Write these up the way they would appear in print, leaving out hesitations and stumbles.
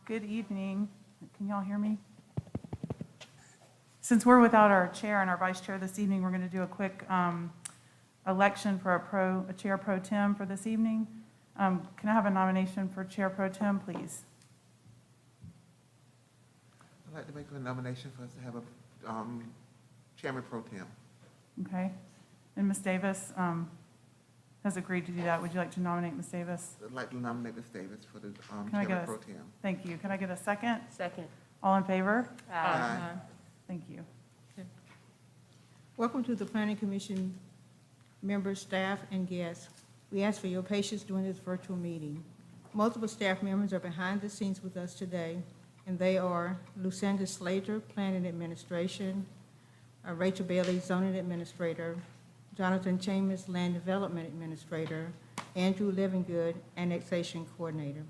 Good evening. Can y'all hear me? Since we're without our chair and our vice chair this evening, we're going to do a quick election for a chair pro tem for this evening. Can I have a nomination for chair pro tem, please? I'd like to make a nomination for us to have a chairman pro tem. Okay. And Ms. Davis has agreed to do that. Would you like to nominate Ms. Davis? I'd like to nominate Ms. Davis for the Can I get chairman a- pro tem. Thank you. Can I get a second? Second. All in favor? Aye. Thank you. Welcome to the Planning Commission members, staff, and guests. We ask for your patience during this virtual meeting. Multiple staff members are behind the scenes with us today, and they are Lucinda Slater, Planning Administration, Rachel Bailey, Zoning Administrator, Jonathan Chambers, Land Development Administrator, Andrew Livingood, Annexation Coordinator.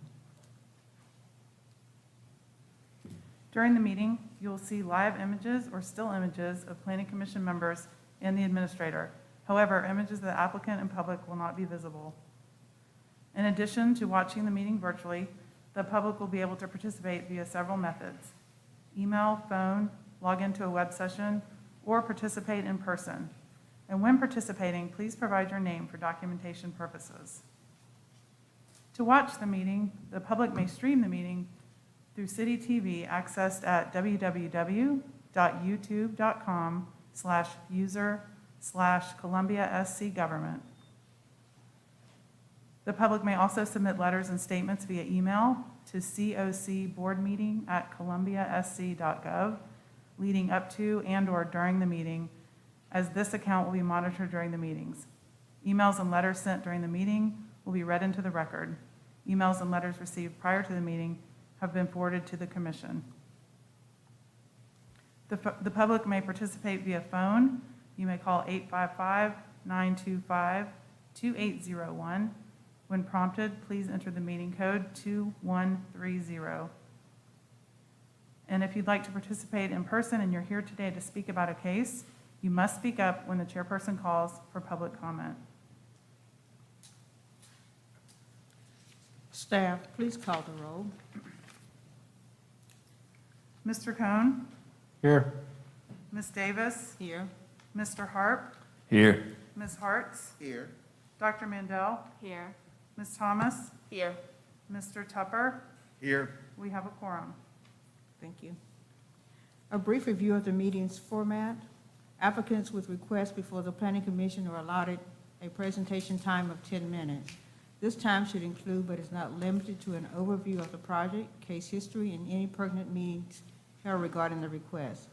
During the meeting, you will see live images or still images of Planning Commission members and the administrator. However, images of the applicant and public will not be visible. In addition to watching the meeting virtually, the public will be able to participate via several methods: email, phone, log into a web session, or participate in person. And when participating, please provide your name for documentation purposes. To watch the meeting, the public may stream the meeting through City TV accessed at www.youtube.com/user/ColumbiaSCGovernment. The public may also submit letters and statements via email to cocboardmeeting@columbiasc.gov leading up to and/or during the meeting, as this account will be monitored during the meetings. Emails and letters sent during the meeting will be read into the record. Emails and letters received prior to the meeting have been forwarded to the commission. The public may participate via phone. You may call 855-925-2801. When prompted, please enter the meeting code 2130. And if you'd like to participate in person and you're here today to speak about a case, you must speak up when the chairperson calls for public comment. Staff, please call the roll. Mr. Cohn, Here. Ms. Davis, Here. Mr. Harp, Here. Ms. Hartz, Here. Dr. Mandel, Here. Ms. Thomas, Here. Mr. Tupper. Here. We have a quorum. Thank you. A brief review of the meeting's format. Applicants with requests before the Planning Commission are allotted a presentation time of 10 minutes. This time should include, but is not limited to, an overview of the project, case history, and any pertinent meetings held regarding the request.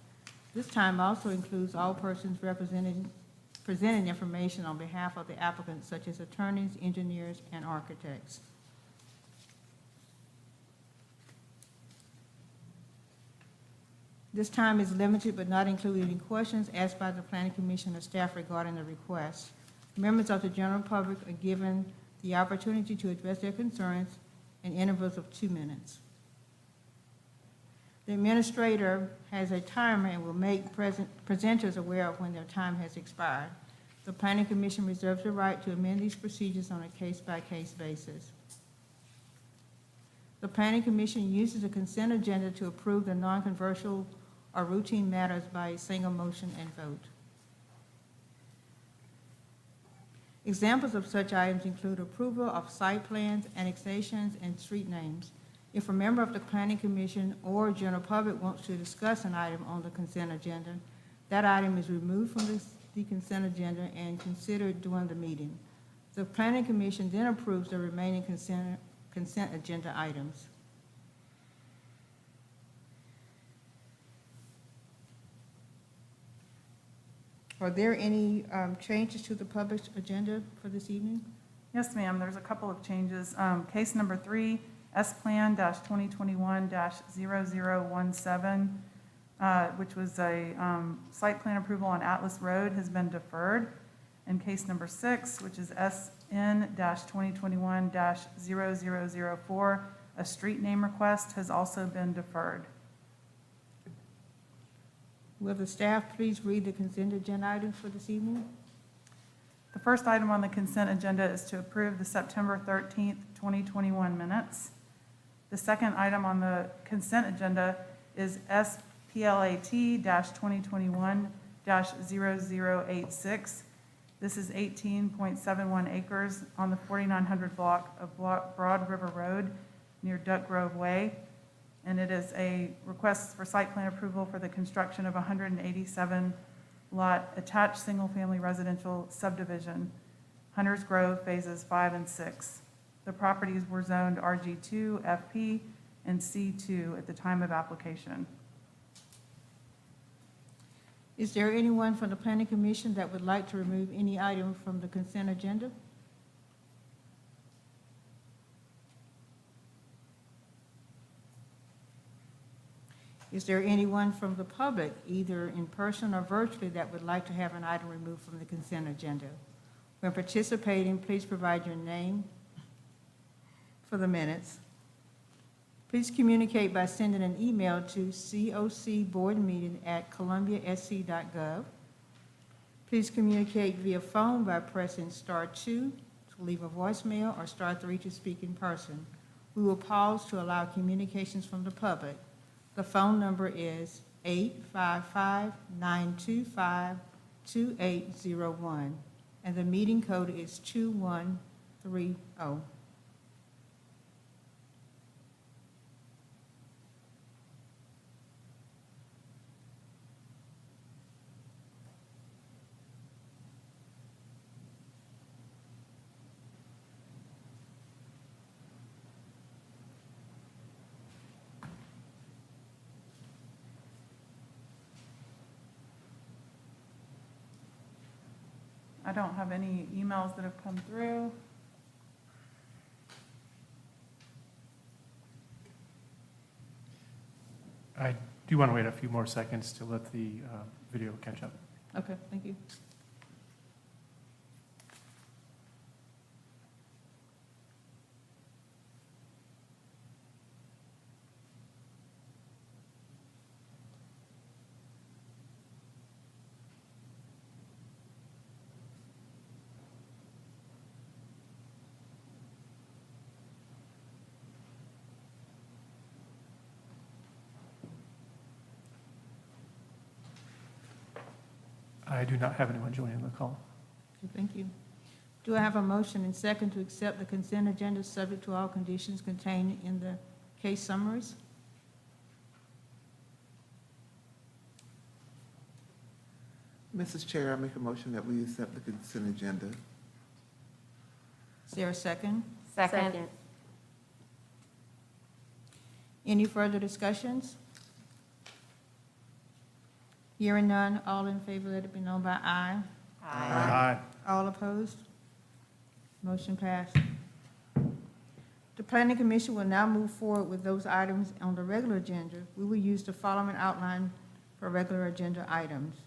This time also includes all persons presenting information on behalf of the applicant, such as attorneys, engineers, and architects. This time is limited but not including any questions asked by the Planning Commission or staff regarding the request. Members of the general public are given the opportunity to address their concerns in intervals of 2 minutes. The administrator has a timer and will make presenters aware of when their time has expired. The Planning Commission reserves the right to amend these procedures on a case-by-case basis. The Planning Commission uses a consent agenda to approve the non-controversial or routine matters by a single motion and vote. Examples of such items include approval of site plans, annexations, and street names. If a member of the Planning Commission or general public wants to discuss an item on the consent agenda, that item is removed from the consent agenda and considered during the meeting. The Planning Commission then approves the remaining consent agenda items. Are there any changes to the published agenda for this evening? Yes, ma'am, there's a couple of changes. Case number 3, S-Plan-2021-0017, which was a site plan approval on Atlas Road, has been deferred. And case number 6, which is SN-2021-0004, a street name request, has also been deferred. Will the staff please read the consent agenda items for this evening? The first item on the consent agenda is to approve the September 13th, 2021 minutes. The second item on the consent agenda is SPLAT-2021-0086. This is 18.71 acres on the 4900 block of Broad River Road near Duck Grove Way. And it is a request for site plan approval for the construction of 187 lot attached single-family residential subdivision, Hunters Grove Phases 5 and 6. The properties were zoned RG2, FP, and C2 at the time of application. Is there anyone from the Planning Commission that would like to remove any item from the consent agenda? Is there anyone from the public, either in person or virtually, that would like to have an item removed from the consent agenda? When participating, please provide your name for the minutes. Please communicate by sending an email to cocboardmeeting@columbiasc.gov. Please communicate via phone by pressing *2 to leave a voicemail or *3 to speak in person. We will pause to allow communications from the public. The phone number is 855-925-2801, and the meeting code is 2130. I don't have any emails that have come through. I do want to wait a few more seconds to let the video catch up. Okay, thank you. I do not have anyone joining the call. Okay, thank you. Do I have a motion and second to accept the consent agenda subject to all conditions contained in the case summaries? Mrs. Chair, I make a motion that we accept the consent agenda. Is there a second? Second. Any further discussions? Hearing none, all in favor, let it be known by aye. Aye. All opposed? Motion passed. The Planning Commission will now move forward with those items on the regular agenda. We will use the following outline for regular agenda items.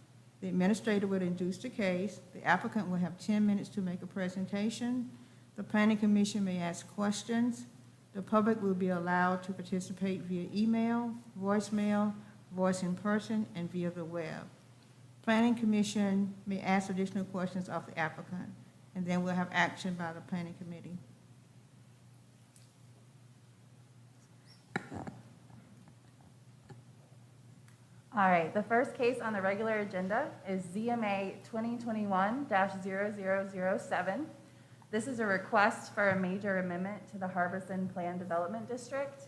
The administrator will introduce the case. The applicant will have 10 minutes to make a presentation. The Planning Commission may ask questions. The public will be allowed to participate via email, voicemail, voice in person, and via the web. Planning Commission may ask additional questions of the applicant, and then we'll have action by the Planning Committee. All right, the first case on the regular agenda is ZMA 2021-0007. This is a request for a major amendment to the Harbison Plan Development District.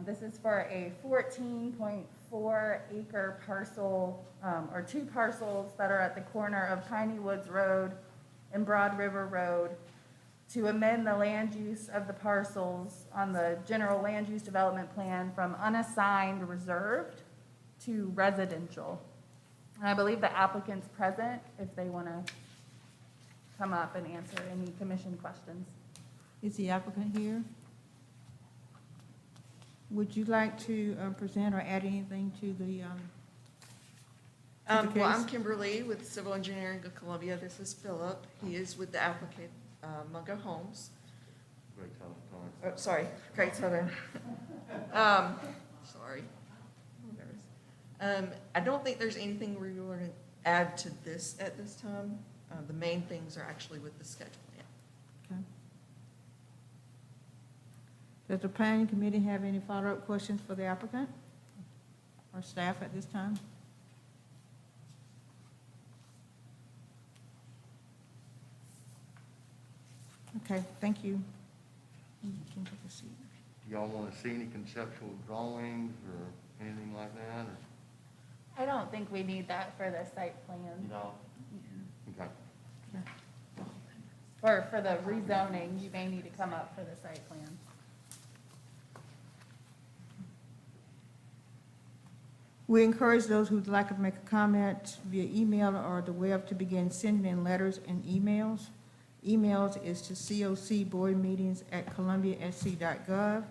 This is for a 14.4 acre parcel, or two parcels that are at the corner of Piney Woods Road and Broad River Road, to amend the land use of the parcels on the general land use development plan from unassigned reserved to residential. And I believe the applicant's present if they want to come up and answer any commission questions. Is the applicant here? Would you like to present or add anything to the Well, I'm case? Kimberly with Civil Engineering of Columbia. This is Philip. He is with the applicant, Mungo Homes. Oh, sorry, Great Southern. Sorry. I don't think there's anything we want to add to this at this time. The main things are actually with the sketch plan. Okay. Does the planning committee have any follow-up questions for the applicant or staff at this time? Okay, thank you. You can take a seat. Do y'all want to see any conceptual drawings or anything like that, or, I don't think we need that for the site you plan. know? Okay. Or for the rezoning, you may need to come up for the site plan. We encourage those who'd like to make a comment via email or the web to begin sending in letters and emails. Emails is to cocboardmeetings@columbiasc.gov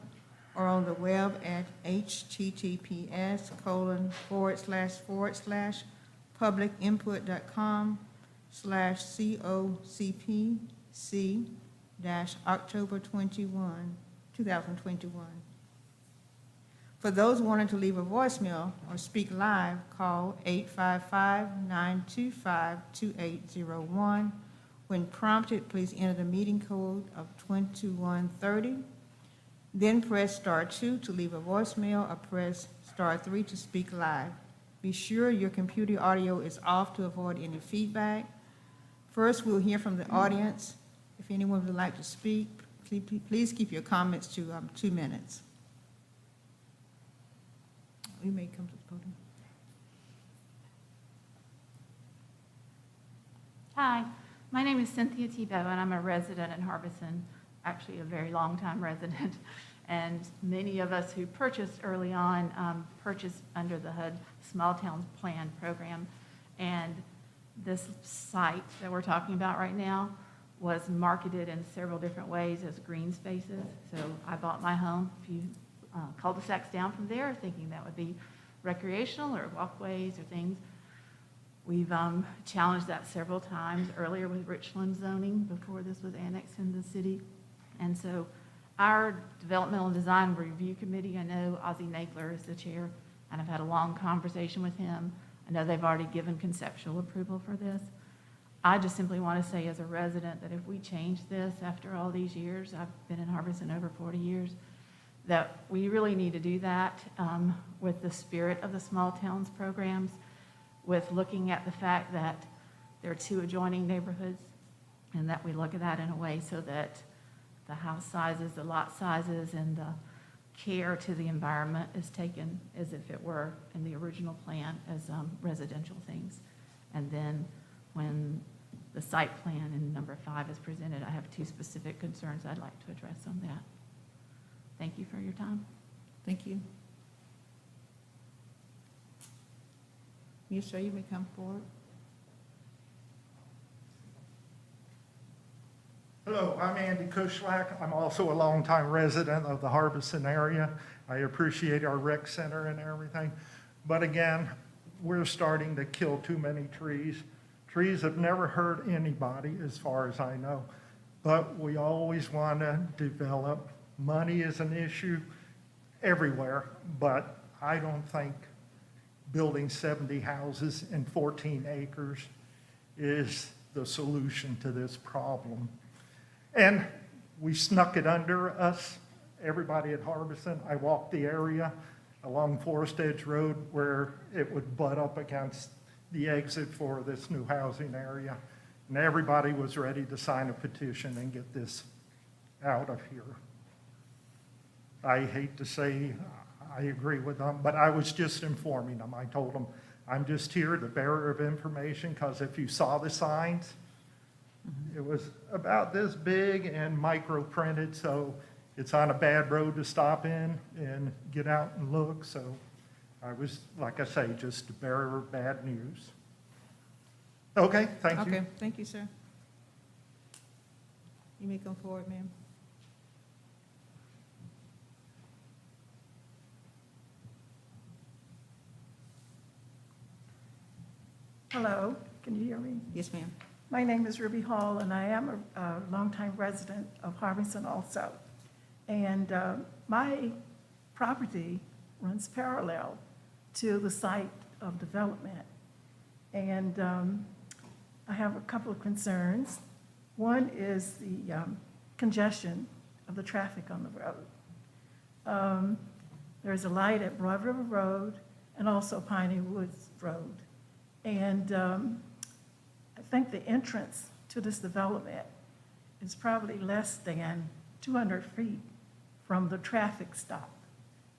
or on the web at https://publicinput.com/cocpc-October 2021. For those wanting to leave a voicemail or speak live, call 855-925-2801. When prompted, please enter the meeting code of 2130. Then press *2 to leave a voicemail or press *3 to speak live. Be sure your computer audio is off to avoid any feedback. First, we'll hear from the audience. If anyone would like to speak, please keep your comments to 2 minutes. You may come to the podium. Hi, my name is Cynthia Tebow, and I'm a resident in Harbison, actually a very long-time resident. And many of us who purchased early on purchased under the HUD Small Towns Plan program. And this site that we're talking about right now was marketed in several different ways as green spaces. So I bought my home a few cul-de-sacs down from there, thinking that would be recreational or walkways or things. We've challenged that several times earlier with Richland zoning before this was annexed into the city. And so our Developmental Design Review Committee, I know Ozzie Nagler is the chair, and I've had a long conversation with him. I know they've already given conceptual approval for this. I just simply want to say as a resident that if we change this after all these years, I've been in Harbison over 40 years, that we really need to do that with the spirit of the small towns programs, with looking at the fact that there are 2 adjoining neighborhoods, and that we look at that in a way so that the house sizes, the lot sizes, and the care to the environment is taken as if it were in the original plan as residential things. And then when the site plan in number 5 is presented, I have 2 specific concerns I'd like to address on that. Thank you for your time. Thank you. Yes, sir, you may come forward. Hello, I'm Andy Kushlak. I'm also a longtime resident of the Harbison area. I appreciate our rec center and everything. But again, we're starting to kill too many trees. Trees have never hurt anybody, as far as I know. But we always want to develop. Money is an issue everywhere, but I don't think building 70 houses in 14 acres is the solution to this problem. And we snuck it under us, everybody at Harbison. I walked the area along Forest Edge Road where it would butt up against the exit for this new housing area. And everybody was ready to sign a petition and get this out of here. I hate to say I agree with them, but I was just informing them. I told them, I'm just here, the bearer of information, because if you saw the signs, it was about this big and micro printed, so it's on a bad road to stop in and get out and look. So I was, like I say, just a bearer of bad news. Okay, thank you. Okay, thank you, sir. You may come forward, ma'am. Hello, can you hear me? Yes, ma'am. My name is Ruby Hall, and I am a longtime resident of Harbison also. And my property runs parallel to the site of development. And I have a couple of concerns. One is the congestion of the traffic on the road. There's a light at Broad River Road and also Piney Woods Road. And I think the entrance to this development is probably less than 200 feet from the traffic stop.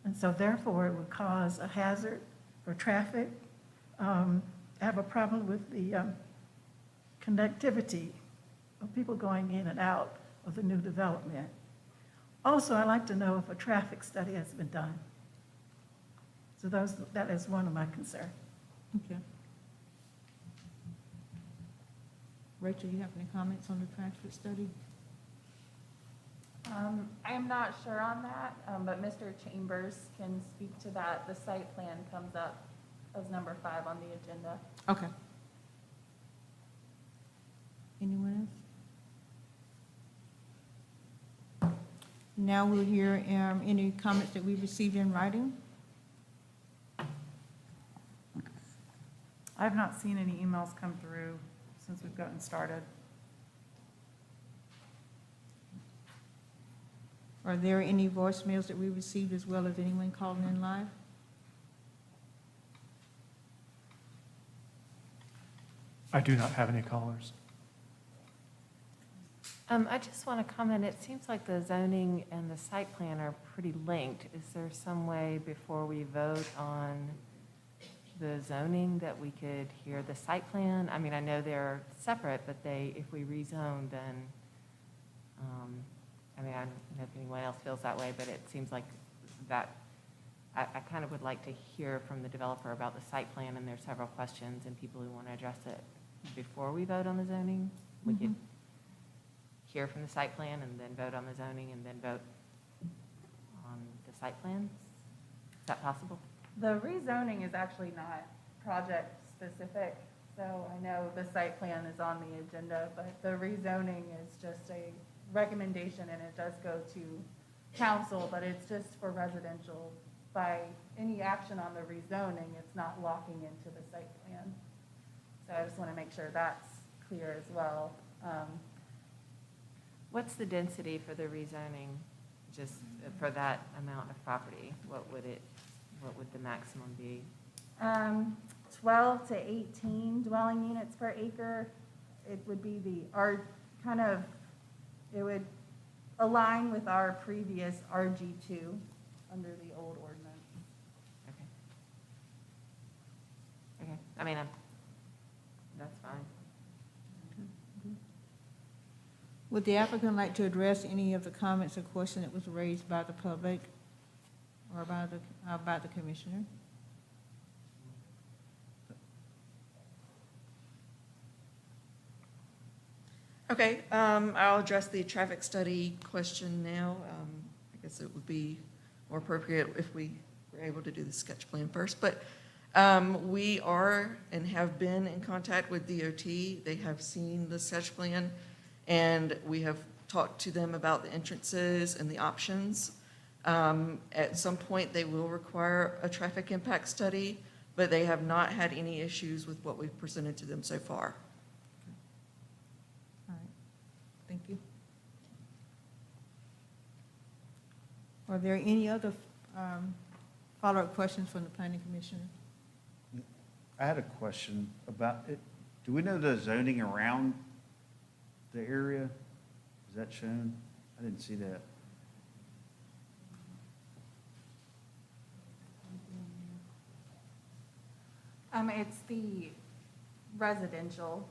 And so therefore, it would cause a hazard for traffic. I have a problem with the connectivity of people going in and out of the new development. Also, I'd like to know if a traffic study has been done. So that is one of my concerns. Okay. Rachel, you have any comments on the traffic study? I am not sure on that, but Mr. Chambers can speak to that. The site plan comes up as number 5 on the agenda. Okay. Anyone else? Now we'll hear any comments that we received in writing. I have not seen any emails come through since we've gotten started. Are there any voicemails that we received as well as anyone calling in live? I do not have any callers. I just want to comment, it seems like the zoning and the site plan are pretty linked. Is there some way before we vote on the zoning that we could hear the site plan? I mean, I know they're separate, but if we rezone, then, I mean, I don't know if anyone else feels that way, but it seems like that, I kind of would like to hear from the developer about the site plan, and there's several questions and people who want to address it before we vote on the zoning. We could hear from the site plan and then vote on the zoning and then vote on the site plans? Is that possible? The rezoning is actually not project specific, so I know the site plan is on the agenda, but the rezoning is just a recommendation and it does go to council, but it's just for residential. By any action on the rezoning, it's not locking into the site plan. So I just want to make sure that's clear as well. What's the density for the rezoning, just for that amount of property? What would the maximum be? 12 to 18 dwelling units per acre. It would be it would align with our previous RG2 under the old ordinance. Okay, I mean, that's fine. Would the applicant like to address any of the comments or questions that was raised by the public or by the commissioner? Okay, I'll address the traffic study question now. I guess it would be more appropriate if we were able to do the sketch plan first. But we are and have been in contact with DOT. They have seen the sketch plan, and we have talked to them about the entrances and the options. At some point, they will require a traffic impact study, but they have not had any issues with what we've presented to them so far. All right, thank you. Are there any other follow-up questions from the planning commissioner? I had a question about it. Do we know the zoning around the area? Is that shown? I didn't see that. It's the residential.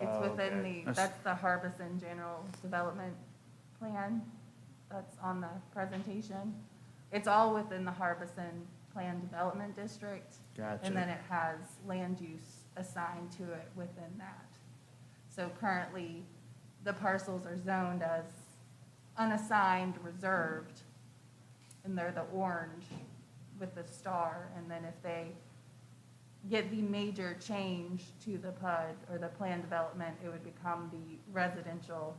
It's Oh, within okay. that's the Harbison General Development Plan that's on the presentation. It's all within the Harbison Plan Development District. Gotcha. And then it has land use assigned to it within that. So currently, the parcels are zoned as unassigned, reserved, and they're the orange with the star. And then if they get the major change to the PUD or the plan development, it would become the residential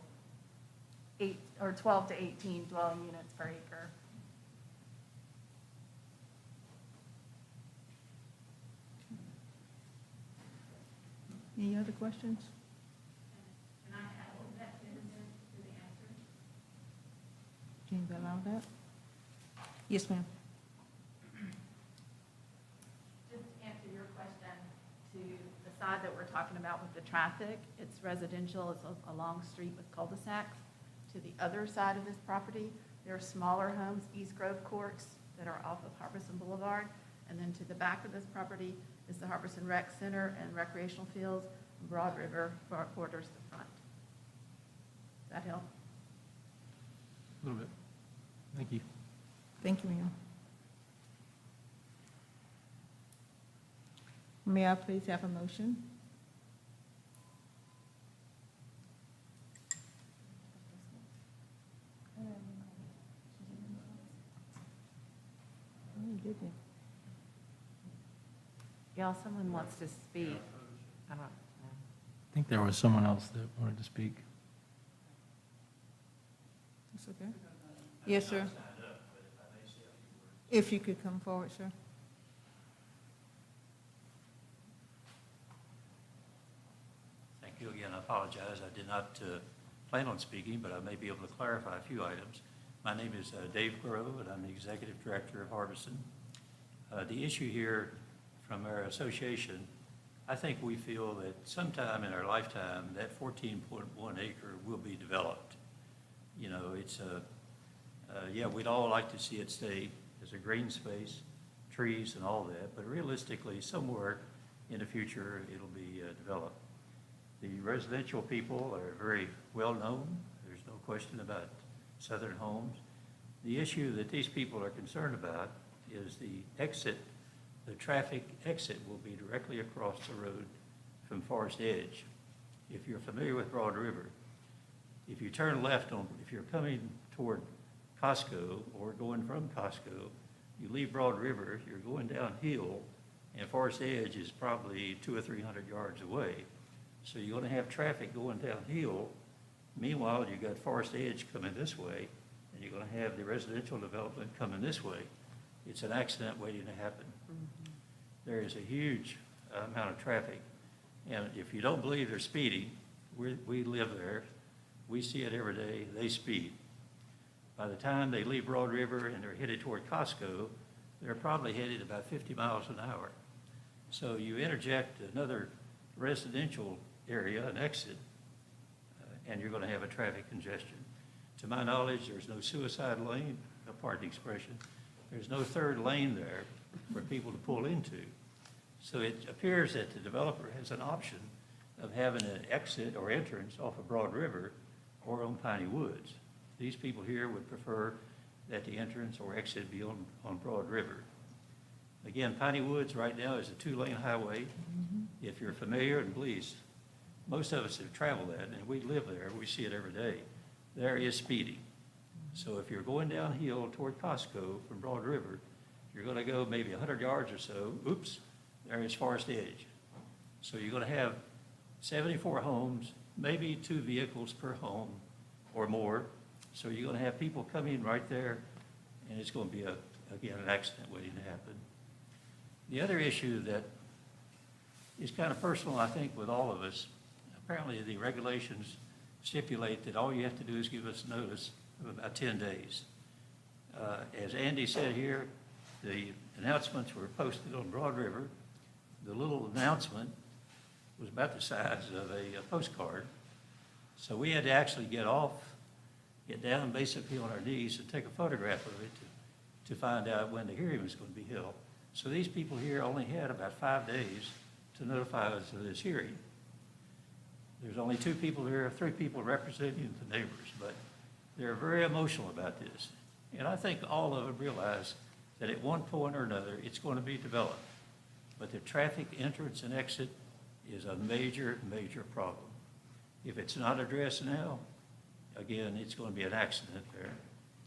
12 to 18 dwelling units per acre. Any other questions? Can you allow that? Yes, ma'am. Just to answer your question, to the side that we're talking about with the traffic, it's residential, it's a long street with cul-de-sacs. To the other side of this property, there are smaller homes, East Grove Courts, that are off of Harbison Boulevard. And then to the back of this property is the Harbison Rec Center and recreational fields. Broad River borders the front. Does that help? A little bit. Thank you. Thank you, ma'am. May I please have a motion? Oh, you did it. Y'all, someone wants to speak. I don't know. I think there was someone else that wanted to speak. That's okay. Yes, sir. If you could come forward, sir. Thank you again. I apologize. I did not plan on speaking, but I may be able to clarify a few items. My name is Dave Grove, and I'm the Executive Director of Harbison. The issue here from our association, I think we feel that sometime in our lifetime, that 14.1 acre will be developed. You know, it's yeah, we'd all like to see it stay as a green space, trees and all that, but realistically, somewhere in the future, it'll be developed. The residential people are very well known. There's no question about Southern Homes. The issue that these people are concerned about is the exit. The traffic exit will be directly across the road from Forest Edge. If you're familiar with Broad River, if you turn left if you're coming toward Costco or going from Costco, you leave Broad River, you're going downhill, and Forest Edge is probably 200 or 300 yards away. So you're going to have traffic going downhill. Meanwhile, you've got Forest Edge coming this way, and you're going to have the residential development coming this way. It's an accident waiting to happen. There is a huge amount of traffic. And if you don't believe they're speeding, we live there. We see it every day. They speed. By the time they leave Broad River and they're headed toward Costco, they're probably headed about 50 miles an hour. So you interject another residential area, an exit, and you're going to have a traffic congestion. To my knowledge, there's no suicide lane, pardon the expression. There's no third lane there for people to pull into. So it appears that the developer has an option of having an exit or entrance off of Broad River or on Piney Woods. These people here would prefer that the entrance or exit be on Broad River. Again, Piney Woods right now is a 2-lane highway. If you're familiar, and please, most of us have traveled that, and we live there, we see it every day. There is speeding. So if you're going downhill toward Costco from Broad River, you're going to go maybe 100 yards or so, oops, there is Forest Edge. So you're going to have 74 homes, maybe 2 vehicles per home or more. So you're going to have people coming right there, and it's going to be, again, an accident waiting to happen. The other issue that is kind of personal, I think, with all of us, apparently the regulations stipulate that all you have to do is give us notice of about 10 days. As Andy said here, the announcements were posted on Broad River. The little announcement was about the size of a postcard. So we had to actually get down basically on our knees and take a photograph of it to find out when the hearing was going to be held. So these people here only had about 5 days to notify us of this hearing. There's only 2 people here, 3 people representing the neighbors, but they're very emotional about this. And I think all of them realize that at one point or another, it's going to be developed. But the traffic entrance and exit is a major, major problem. If it's not addressed now, again, it's going to be an accident there.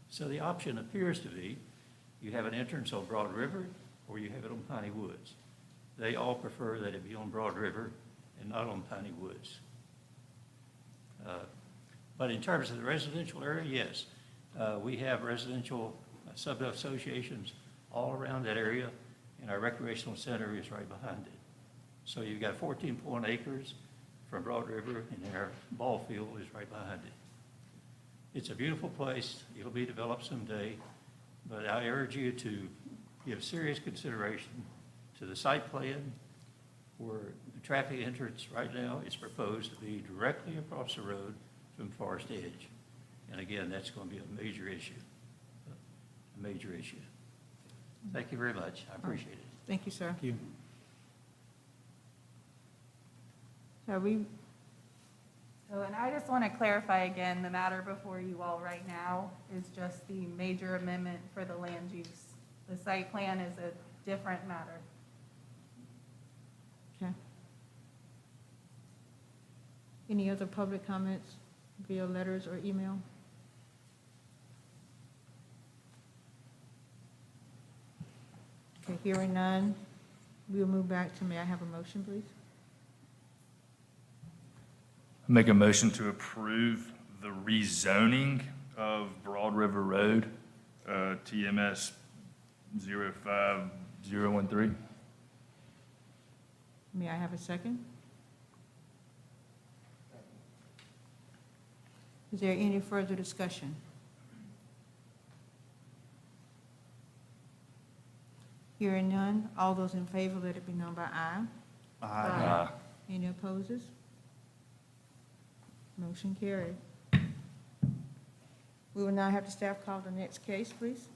So the option appears to be you have an entrance on Broad River or you have it on Piney Woods. They all prefer that it be on Broad River and not on Piney Woods. But in terms of the residential area, yes, we have residential sub-associations all around that area, and our recreational center is right behind it. So you've got 14 acres from Broad River, and our ball field is right behind it. It's a beautiful place. It'll be developed someday, But I urge you to give serious consideration to the site plan where the traffic entrance right now is proposed to be directly across the road from Forest Edge. And again, that's going to be a major issue, a major issue. Thank you very much. I appreciate it. Thank you, sir. Thank you. Have we, So, and I just want to clarify again, the matter before you all right now is just the major amendment for the land use. The site plan is a different matter. okay. Any other public comments via letters or email? Okay, hearing none, we'll move back to, may I have a motion, please? Make a motion to approve the rezoning of Broad River Road, TMS 05013. May I have a second? Is there any further discussion? Hearing none, all those in favor, let it be known by aye. Aye. Any opposes? Motion carried. We will now have the staff call the next case, please.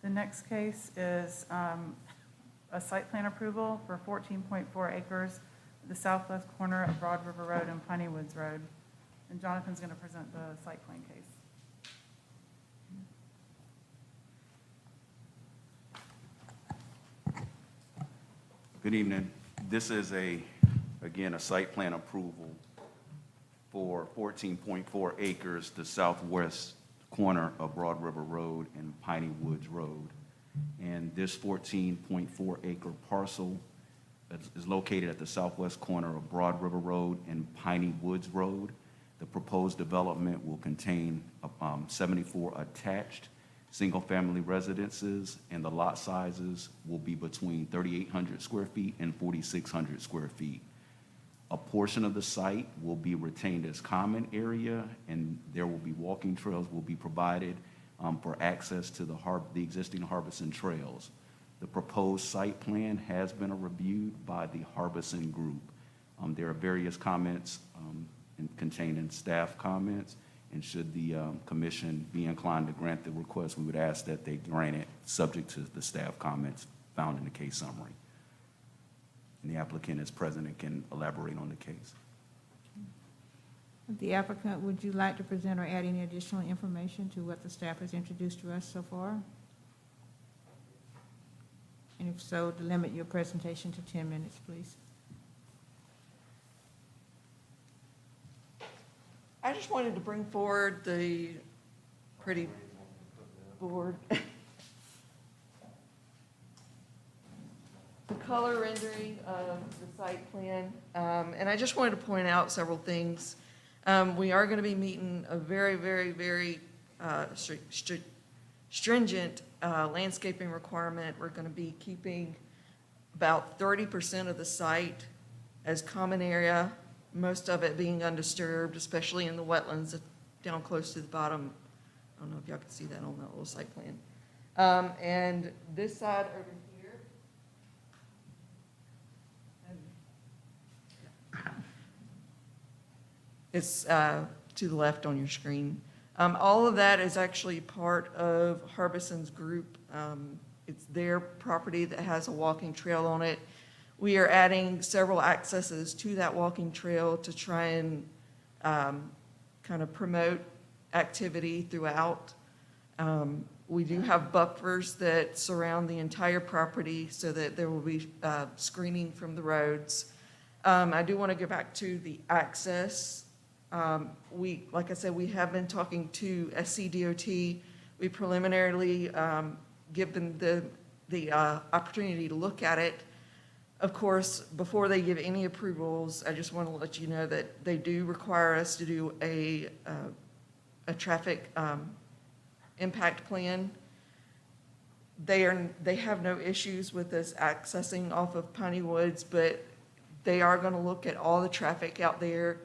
The next case is a site plan approval for 14.4 acres at the southwest corner of Broad River Road and Piney Woods Road. And Jonathan's going to present the site plan case. Good evening. This is again, a site plan approval for 14.4 acres, the southwest corner of Broad River Road and Piney Woods Road. And this 14.4 acre parcel is located at the southwest corner of Broad River Road and Piney Woods Road. The proposed development will contain 74 attached single-family residences, and the lot sizes will be between 3,800 square feet and 4,600 square feet. A portion of the site will be retained as common area, and there will be walking trails will be provided for access to the existing Harbison trails. The proposed site plan has been reviewed by the Harbison Group. There are various comments contained in staff comments, and should the commission be inclined to grant the request, we would ask that they grant it subject to the staff comments found in the case summary. And the applicant is present and can elaborate on the case. The applicant, would you like to present or add any additional information to what the staff has introduced to us so far? And if so, to limit your presentation to 10 minutes, please. I just wanted to bring forward the pretty board. The color rendering of the site plan, and I just wanted to point out several things. We are going to be meeting a very, very, very stringent landscaping requirement. We're going to be keeping about 30% of the site as common area, most of it being undisturbed, especially in the wetlands down close to the bottom. I don't know if y'all can see that on that little site plan. And this side over here, it's to the left on your screen. All of that is actually part of Harbison's group. It's their property that has a walking trail on it. We are adding several accesses to that walking trail to try and kind of promote activity throughout. We do have buffers that surround the entire property so that there will be screening from the roads. I do want to go back to the access. Like I said, we have been talking to SCDOT. We preliminarily give them the opportunity to look at it. Of course, before they give any approvals, I just want to let you know that they do require us to do a traffic impact plan. They have no issues with us accessing off of Piney Woods, but they are going to look at all the traffic out there.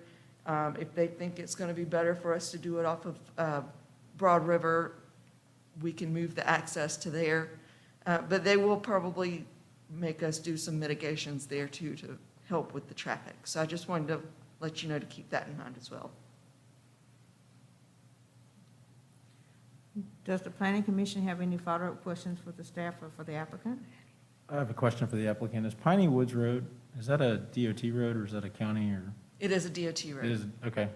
If they think it's going to be better for us to do it off of Broad River, we can move the access to there. But they will probably make us do some mitigations there too to help with the traffic. So I just wanted to let you know to keep that in mind as well. Does the planning commission have any follow-up questions for the staff or for the applicant? I have a question for the applicant. Is Piney Woods Road, is that a DOT road or is that a county or? It is a DOT road. It is, okay.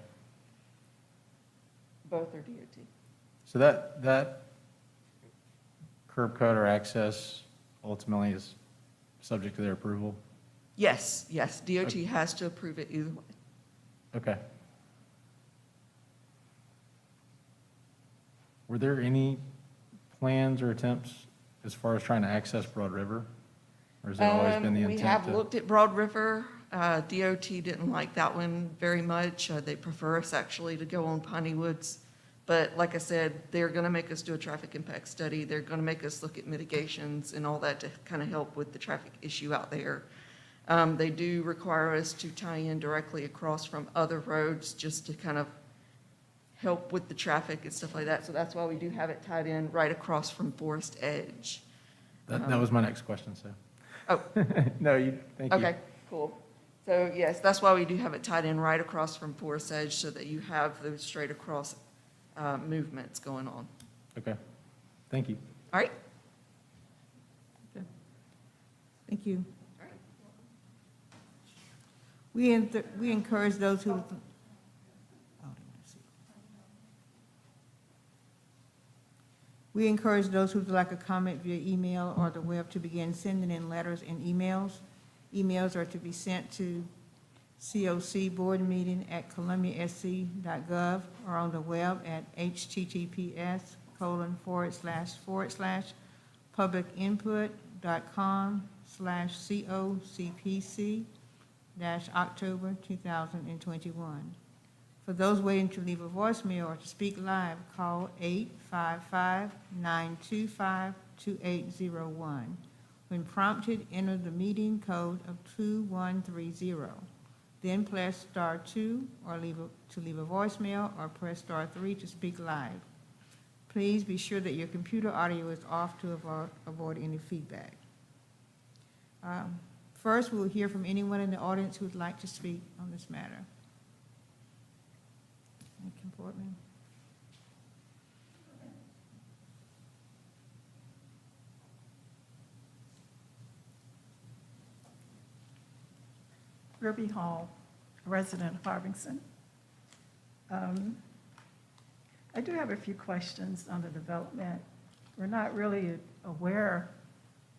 Both are DOT. So that curb cut or access ultimately is subject to their approval? Yes, yes, DOT has to approve it either way. Okay. Were there any plans or attempts as far as trying to access Broad River? Or has it always been the intent We have to? looked at Broad River. DOT didn't like that one very much. They prefer us actually to go on Piney Woods. But like I said, they're going to make us do a traffic impact study. They're going to make us look at mitigations and all that to kind of help with the traffic issue out there. They do require us to tie in directly across from other roads just to kind of help with the traffic and stuff like that. So that's why we do have it tied in right across from Forest Edge. That was my next question, so. Oh. No, thank you. Okay, cool. So yes, that's why we do have it tied in right across from Forest Edge so that you have those straight across movements going on. Okay, thank you. All right? Thank you. We encourage those who, we encourage those who would like a comment via email or the web to begin sending in letters and emails. Emails are to be sent to cocboardmeeting@columbiasc.gov or on the web at https://publicinput.com/cocpc-October 2021. For those waiting to leave a voicemail or to speak live, call 855-925-2801. When prompted, enter the meeting code of 2130. Then press *2 or to leave a voicemail, or press *3 to speak live. Please be sure that your computer audio is off to avoid any feedback. First, we will hear from anyone in the audience who would like to speak on this matter. Kim Portman. Ruby Hall, a resident of Harvington. I do have a few questions on the development. We're not really aware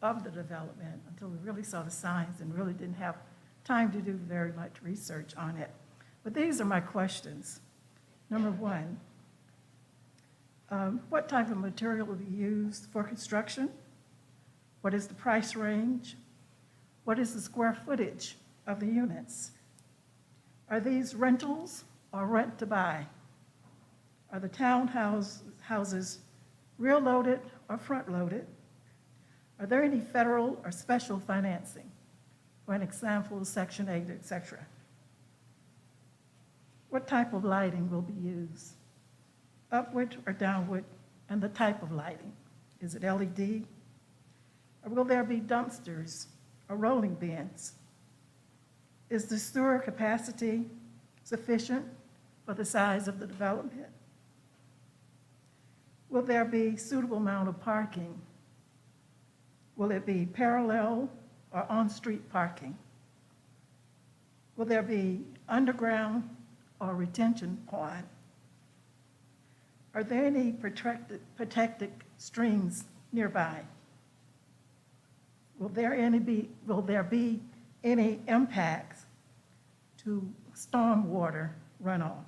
of the development until we really saw the signs and really didn't have time to do very much research on it. But these are my questions. Number one, what type of material will be used for construction? What is the price range? What is the square footage of the units? Are these rentals or rent to buy? Are the townhouses rear loaded or front loaded? Are there any federal or special financing? For an example, Section 8, et cetera. What type of lighting will be used? Upward or downward, and the type of lighting? Is it LED? Or will there be dumpsters or rolling bins? Is the sewer capacity sufficient for the size of the development? Will there be suitable amount of parking? Will it be parallel or on-street parking? Will there be underground or retention pond? Are there any protected streams nearby? Will there be any impacts to stormwater runoff?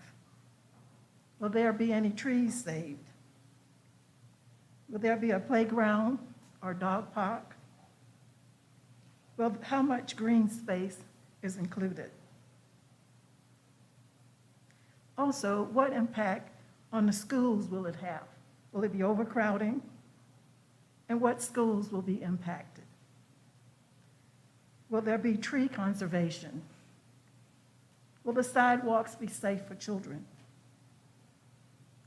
Will there be any trees saved? Will there be a playground or dog park? Well, how much green space is included? Also, what impact on the schools will it have? Will it be overcrowding? And what schools will be impacted? Will there be tree conservation? Will the sidewalks be safe for children?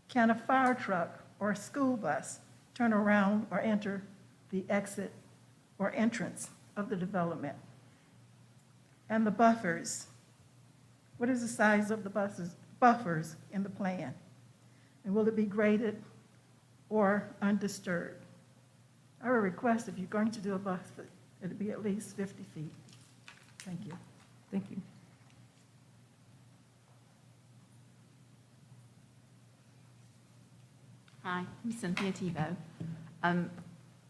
Can a fire truck or a school bus turn around or enter the exit or entrance of the development? And the buffers, what is the size of the buffers in the plan? And will it be graded or undisturbed? I would request if you're going to do a buffer, it'd be at least 50 feet. Thank you. Thank you. Hi, I'm Cynthia Tebow.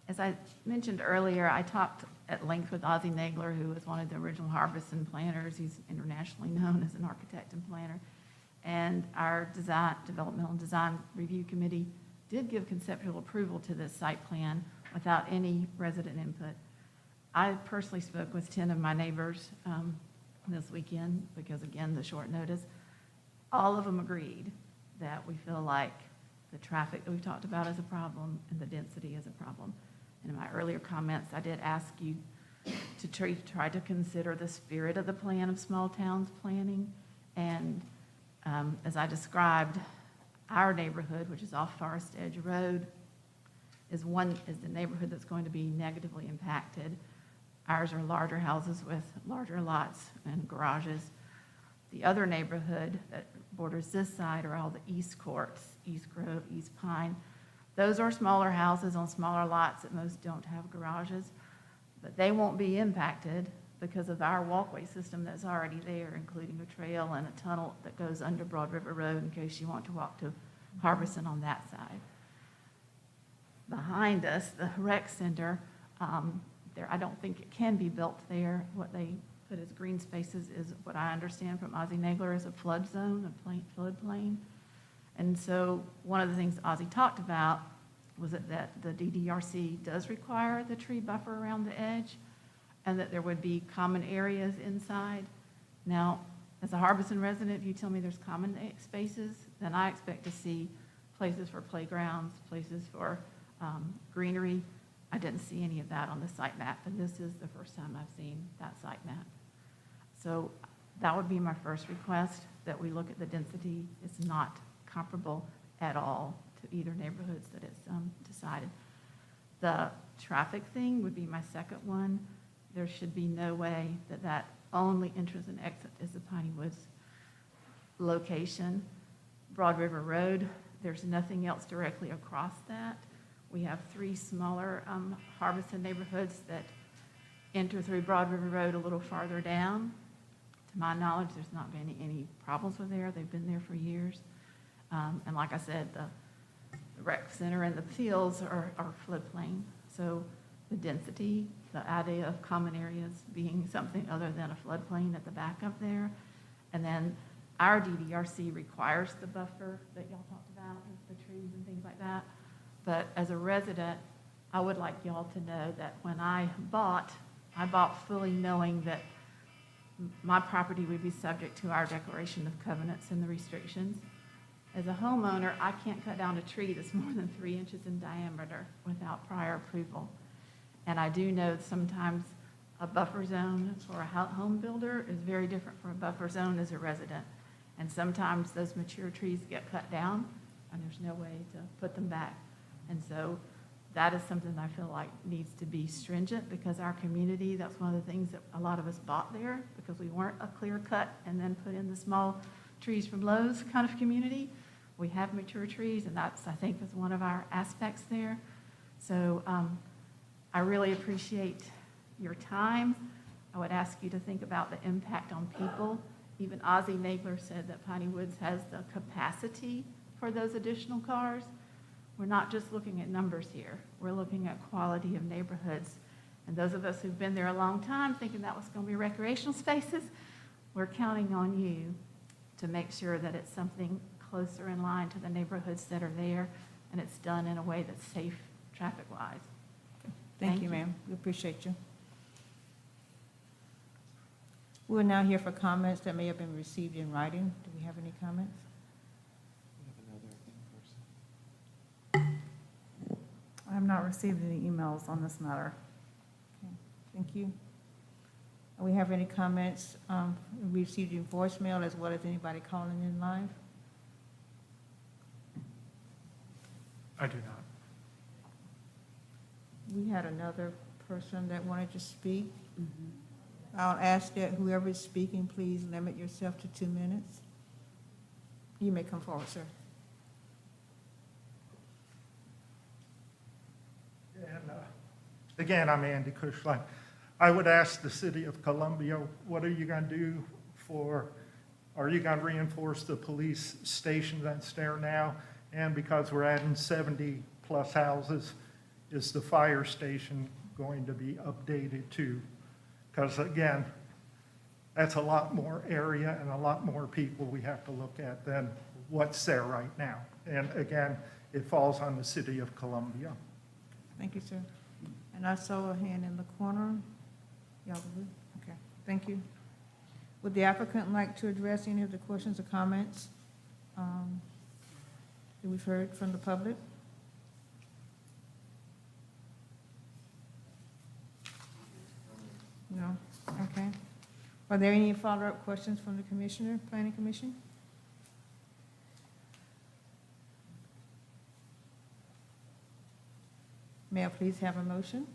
As I mentioned earlier, I talked at length with Ozzie Nagler, who was one of the original Harbison planners. He's internationally known as an architect and planner. And our developmental design review committee did give conceptual approval to this site plan without any resident input. I personally spoke with 10 of my neighbors this weekend because, again, the short notice. All of them agreed that we feel like the traffic that we've talked about is a problem and the density is a problem. And in my earlier comments, I did ask you to try to consider the spirit of the plan of small towns planning. And as I described, our neighborhood, which is off Forest Edge Road, is the neighborhood that's going to be negatively impacted. Ours are larger houses with larger lots and garages. The other neighborhood that borders this side are all the East Courts, East Grove, East Pine. Those are smaller houses on smaller lots that most don't have garages, but they won't be impacted because of our walkway system that's already there, including a trail and a tunnel that goes under Broad River Road in case you want to walk to Harbison on that side. Behind us, the rec center, I don't think it can be built there. What they put as green spaces is what I understand from Ozzie Nagler is a flood zone, a floodplain. And so one of the things Ozzie talked about was that the DDRC does require the tree buffer around the edge and that there would be common areas inside. Now, as a Harbison resident, if you tell me there's common spaces, then I expect to see places for playgrounds, places for greenery. I didn't see any of that on the site map, and this is the first time I've seen that site map. So that would be my first request, that we look at the density. It's not comparable at all to either neighborhoods that it's decided. The traffic thing would be my second one. There should be no way that only entrance and exit is the Piney Woods location. Broad River Road, there's nothing else directly across that. We have 3 smaller Harbison neighborhoods that enter through Broad River Road a little farther down. To my knowledge, there's not been any problems with there. They've been there for years. And like I said, the rec center and the fields are floodplain. So the density, the idea of common areas being something other than a floodplain at the back up there. And then our DDRC requires the buffer that y'all talked about, the trees and things like that. But as a resident, I would like y'all to know that when I bought fully knowing that my property would be subject to our declaration of covenants and the restrictions. As a homeowner, I can't cut down a tree that's more than 3 inches in diameter without prior approval. And I do know sometimes a buffer zone for a home builder is very different from a buffer zone as a resident. And sometimes those mature trees get cut down and there's no way to put them back. And so that is something I feel like needs to be stringent because our community, that's one of the things that a lot of us bought there because we weren't a clear cut and then put in the small trees from Lowe's kind of community. We have mature trees and that's, I think, is one of our aspects there. So I really appreciate your time. I would ask you to think about the impact on people. Even Ozzie Nagler said that Piney Woods has the capacity for those additional cars. We're not just looking at numbers here. We're looking at quality of neighborhoods. And those of us who've been there a long time thinking that was going to be recreational spaces, we're counting on you to make sure that it's something closer in line to the neighborhoods that are there and it's done in a way that's safe traffic-wise. Thank you, ma'am. We appreciate you. We're now here for comments that may have been received in writing. Do we have any comments? I have not received any emails on this matter. Okay, thank you. we have any comments received in voicemail as well as anybody calling in live? I do not. We had another person that wanted to speak. I'll ask that whoever is speaking, please limit yourself to 2 minutes. You may come forward, sir. And again, I'm Andy Cushline. I would ask the city of Columbia, what are you going to do are you going to reinforce the police station that's there now? And because we're adding 70-plus houses, is the fire station going to be updated too? Because again, that's a lot more area and a lot more people we have to look at than what's there right now. And again, it falls on the city of Columbia. Thank you, sir. And I saw a hand in the corner. Y'all agree? Okay, thank you. Would the applicant like to address any of the questions or comments that we've heard from the public? No? Okay. Are there any follow-up questions from the commissioner, planning commission? May I please have a motion?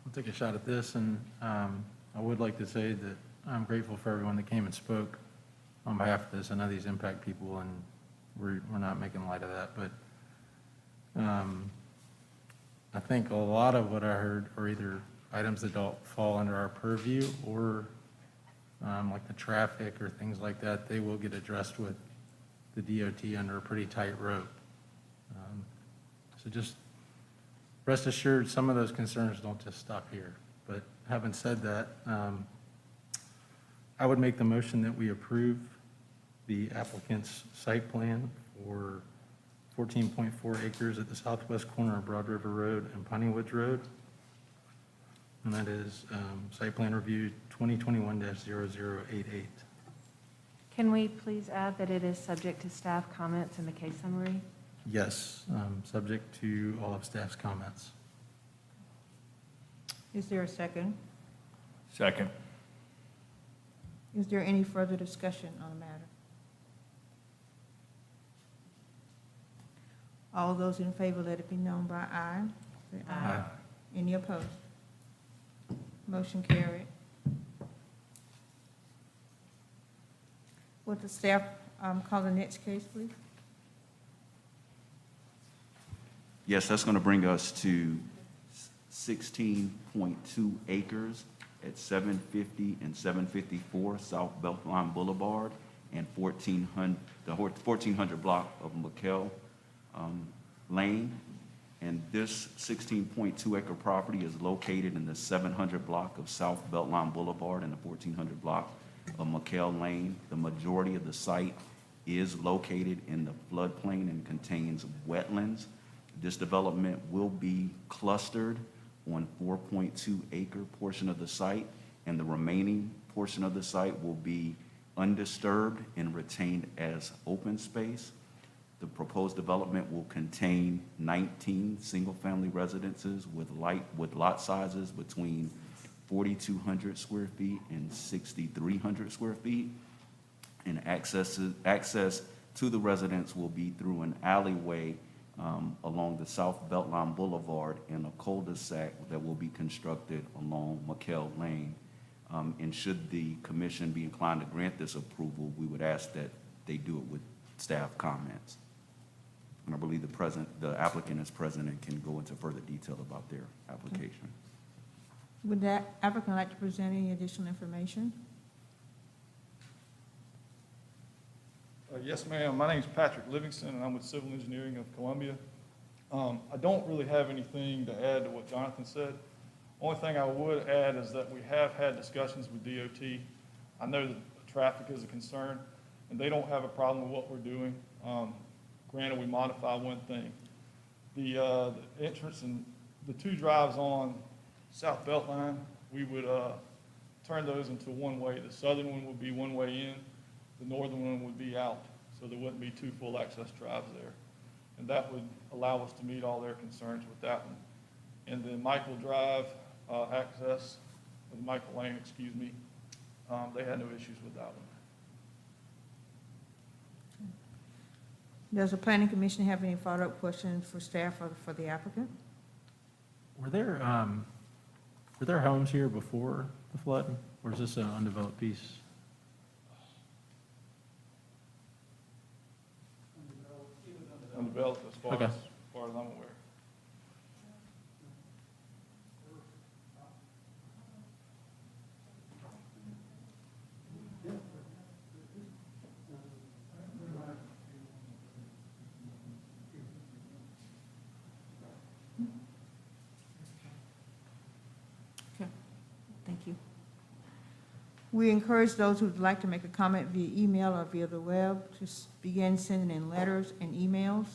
I'll take a shot at this, and I would like to say that I'm grateful for everyone that came and spoke on behalf of this. I know these impact people, and we're not making light of that, but I think a lot of what I heard are either items that don't fall under our purview or like the traffic or things like that. They will get addressed with the DOT under a pretty tight rope. So just rest assured, some of those concerns don't just stop here. But having said that, I would make the motion that we approve the applicant's site plan for 14.4 acres at the southwest corner of Broad River Road and Piney Woods Road. And that is site plan review 2021-0088. Can we please add that it is subject to staff comments in the case summary? Yes, subject to all of staff's comments. Is there a second? Second. Is there any further discussion on the matter? All those in favor, let it be known by aye. Say Aye. Any opposed? Motion carried. Would the staff call the next case, please? Yes, that's going to bring us to 16.2 acres at 750 and 754 South Beltline Boulevard and the 1400 block of McKell Lane. And this 16.2 acre property is located in the 700 block of South Beltline Boulevard and the 1400 block of McKell Lane. The majority of the site is located in the floodplain and contains wetlands. This development will be clustered on 4.2 acre portion of the site, and the remaining portion of the site will be undisturbed and retained as open space. The proposed development will contain 19 single-family residences with lot sizes between 4,200 square feet and 6,300 square feet. And access to the residence will be through an alleyway along the South Beltline Boulevard and a cul-de-sac that will be constructed along McKell Lane. And should the commission be inclined to grant this approval, we would ask that they do it with staff comments. And I believe the applicant is present and can go into further detail about their application. Would that applicant like to present any additional information? Yes, ma'am. My name is Patrick Livingston, and I'm with Civil Engineering of Columbia. I don't really have anything to add to what Jonathan said. Only thing I would add is that we have had discussions with DOT. I know that traffic is a concern, and they don't have a problem with what we're doing. Granted, we modify one thing. The entrance and the two drives on South Beltline, we would turn those into one way. The southern one would be one way in, the northern one would be out. so there wouldn't be two full access drives there. And that would allow us to meet all their concerns with that one. And then Michael Drive access, with Michael Lane, excuse me, they had no issues with that one. Does the planning commission have any follow-up questions for staff or for the applicant? Were there homes here before the flood, or is this an undeveloped piece? Undeveloped as far Okay. as I'm aware. Thank you. We encourage those who would like to make a comment via email or via the web to begin sending in letters and emails.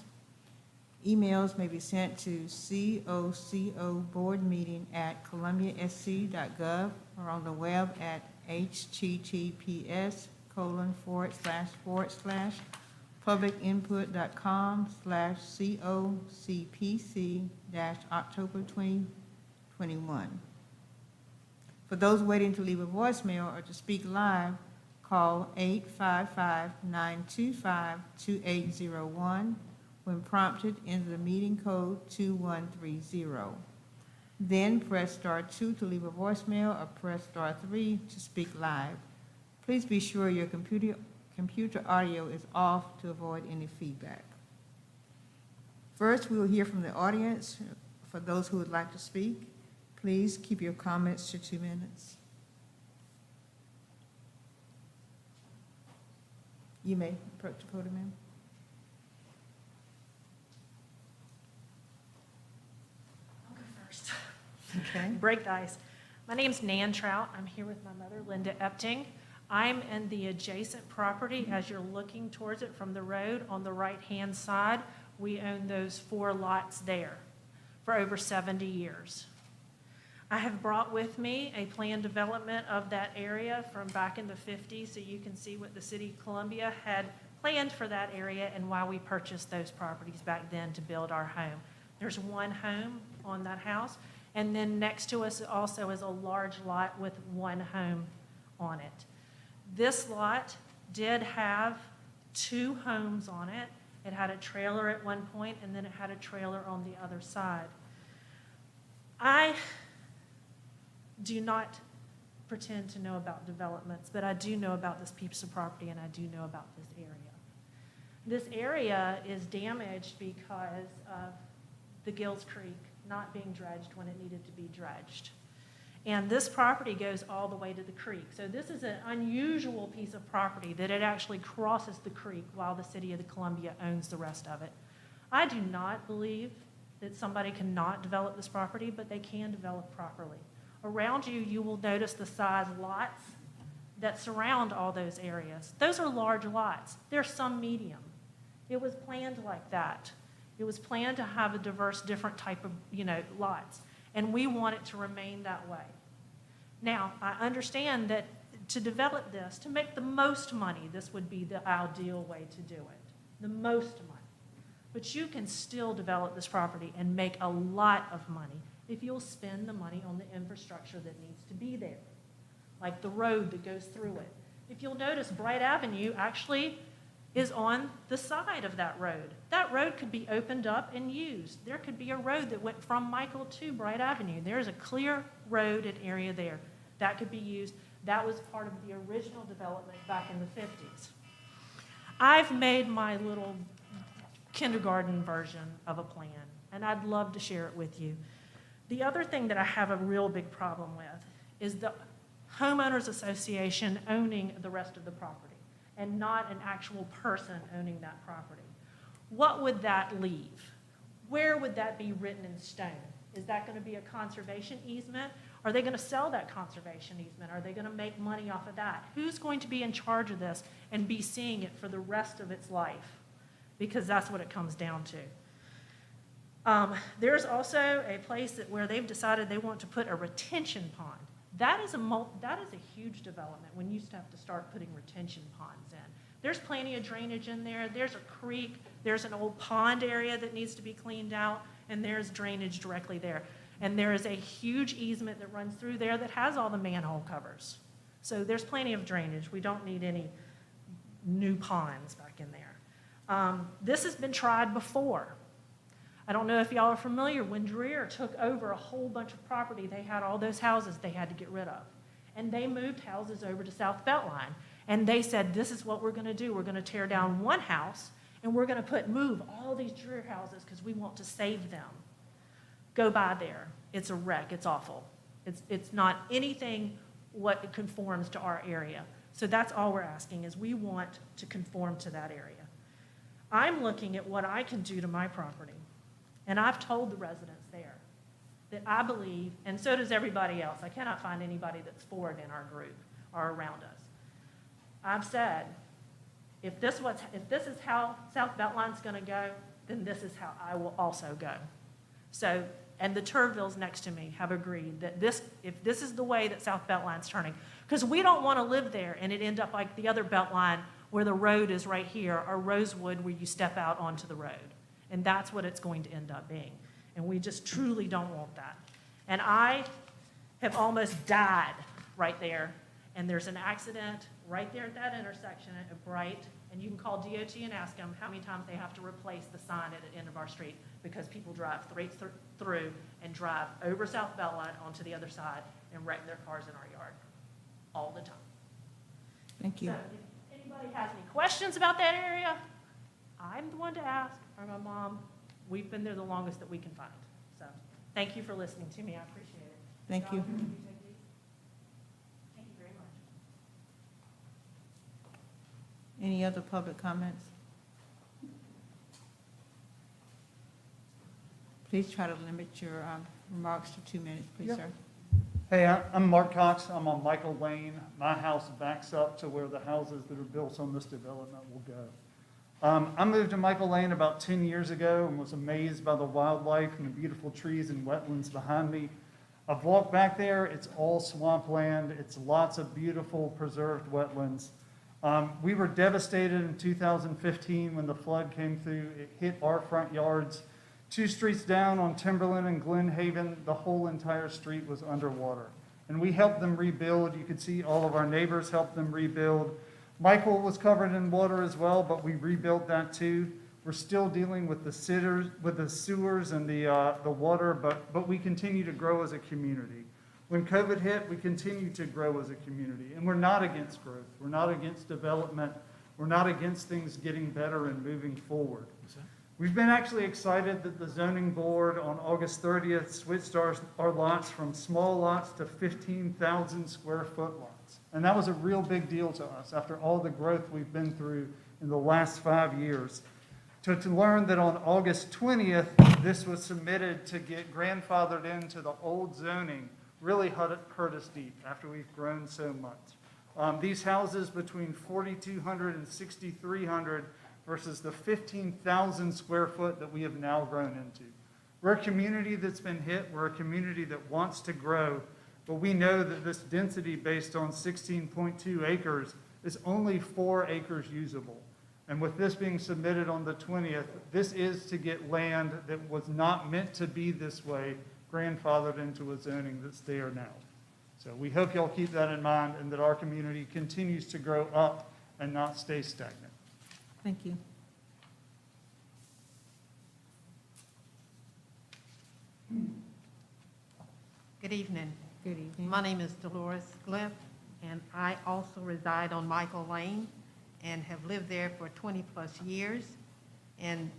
Emails may be sent to cocoboardmeeting@columbiasc.gov or on the web at https://publicinput.com/cocpc-October 2021. For those waiting to leave a voicemail or to speak live, call 855-925-2801. When prompted, enter the meeting code 2130. Then press star 2 to leave a voicemail or press star 3 to speak live. Please be sure your computer audio is off to avoid any feedback. First, we will hear from the audience. For those who would like to speak, please keep your comments to 2 minutes. You may approach the podium, ma'am. I'll go first. Okay. Break the ice. My name's Nan Trout. I'm here with my mother, Linda Epting. I'm in the adjacent property as you're looking towards it from the road on the right-hand side. We own those 4 lots there for over 70 years. I have brought with me a planned development of that area from back in the 50s, so you can see what the city of Columbia had planned for that area and why we purchased those properties back then to build our home. There's 1 home on that house, and then next to us also is a large lot with 1 home on it. This lot did have 2 homes on it. It had a trailer at one point, and then it had a trailer on the other side. I do not pretend to know about developments, but I do know about this piece of property, and I do know about this area. This area is damaged because of the Gills Creek not being dredged when it needed to be dredged. And this property goes all the way to the creek. So this is an unusual piece of property that it actually crosses the creek while the city of Columbia owns the rest of it. I do not believe that somebody cannot develop this property, but they can develop properly. Around you, you will notice the size lots that surround all those areas. Those are large lots. There's some medium. It was planned like that. It was planned to have a diverse, different type of, lots. And we want it to remain that way. Now, I understand that to develop this, to make the most money, this would be the ideal way to do it. The most money. But you can still develop this property and make a lot of money if you'll spend the money on the infrastructure that needs to be there, like the road that goes through it. If you'll notice, Bright Avenue actually is on the side of that road. That road could be opened up and used. There could be a road that went from Michael to Bright Avenue. There's a clear road and area there. That could be used. That was part of the original development back in the 50s. I've made my little kindergarten version of a plan, and I'd love to share it with you. The other thing that I have a real big problem with is the homeowners association owning the rest of the property and not an actual person owning that property. What would that leave? Where would that be written in stone? Is that going to be a conservation easement? Are they going to sell that conservation easement? Are they going to make money off of that? Who's going to be in charge of this and be seeing it for the rest of its life? Because that's what it comes down to. There's also a place where they've decided they want to put a retention pond. That is a huge development when you have to start putting retention ponds in. There's plenty of drainage in there. There's a creek, there's an old pond area that needs to be cleaned out, and there's drainage directly there. And there is a huge easement that runs through there that has all the manhole covers. So there's plenty of drainage. We don't need any new ponds back in there. This has been tried before. I don't know if y'all are familiar, when Dreher took over a whole bunch of property, they had all those houses they had to get rid of. And they moved houses over to South Beltline. And they said, this is what we're gonna do. We're gonna tear down one house, and we're gonna move all these Dreher houses because we want to save them. Go by there. It's a wreck. It's awful. It's not anything what conforms to our area. So that's all we're asking, is we want to conform to that area. I'm looking at what I can do to my property. And I've told the residents there that I believe, and so does everybody else, I cannot find anybody that's for it in our group or around us. I've said, if this is how South Beltline's gonna go, then this is how I will also go. So, and the Turvilles next to me have agreed that if this is the way that South Beltline's turning, because we don't want to live there and it end up like the other Beltline where the road is right here, or Rosewood where you step out onto the road. And that's what it's going to end up being. And we just truly don't want that. And I have almost died right there. And there's an accident right there at that intersection at Bright. And you can call DOT and ask them how many times they have to replace the sign at the end of our street, because people drive through and drive over South Beltline onto the other side and wreck their cars in our yard all the time. Thank you. So if anybody has any questions about that area, I'm the one to ask, or my mom. We've been there the longest that we can find. So thank you for listening to me. I appreciate it. Thank you. Thank you very much. Any other public comments? Please try to limit your remarks to 2 minutes, please, Yep. sir. Hey, I'm Mark Cox. I'm on Michael Lane. My house backs up to where the houses that are built on this development will go. I moved to Michael Lane about 10 years ago and was amazed by the wildlife and the beautiful trees and wetlands behind me. I've walked back there. It's all swampland. It's lots of beautiful preserved wetlands. We were devastated in 2015 when the flood came through. It hit our front yards. 2 streets down on Timberland and Glen Haven, the whole entire street was underwater. And we helped them rebuild. You could see all of our neighbors helped them rebuild. Michael was covered in water as well, but we rebuilt that too. We're still dealing with the sewers and the water, but we continue to grow as a community. When COVID hit, we continued to grow as a community, and we're not against growth. We're not against development. We're not against things getting better and moving forward. We've been actually excited that the zoning board on August 30th switched our lots from small lots to 15,000 square foot lots. And that was a real big deal to us after all the growth we've been through in the last 5 years. To learn that on August 20th, this was submitted to get grandfathered into the old zoning really hurt us deep after we've grown so much. These houses between 4,200 and 6,300 versus the 15,000 square foot that we have now grown into. We're a community that's been hit. We're a community that wants to grow, but we know that this density based on 16.2 acres is only 4 acres usable. And with this being submitted on the 20th, this is to get land that was not meant to be this way grandfathered into a zoning that's there now. So we hope y'all keep that in mind and that our community continues to grow up and not stay stagnant. Thank you. Good evening. Good evening. My name is Dolores Gliff, and I also reside on Michael Lane and have lived there for 20-plus years. And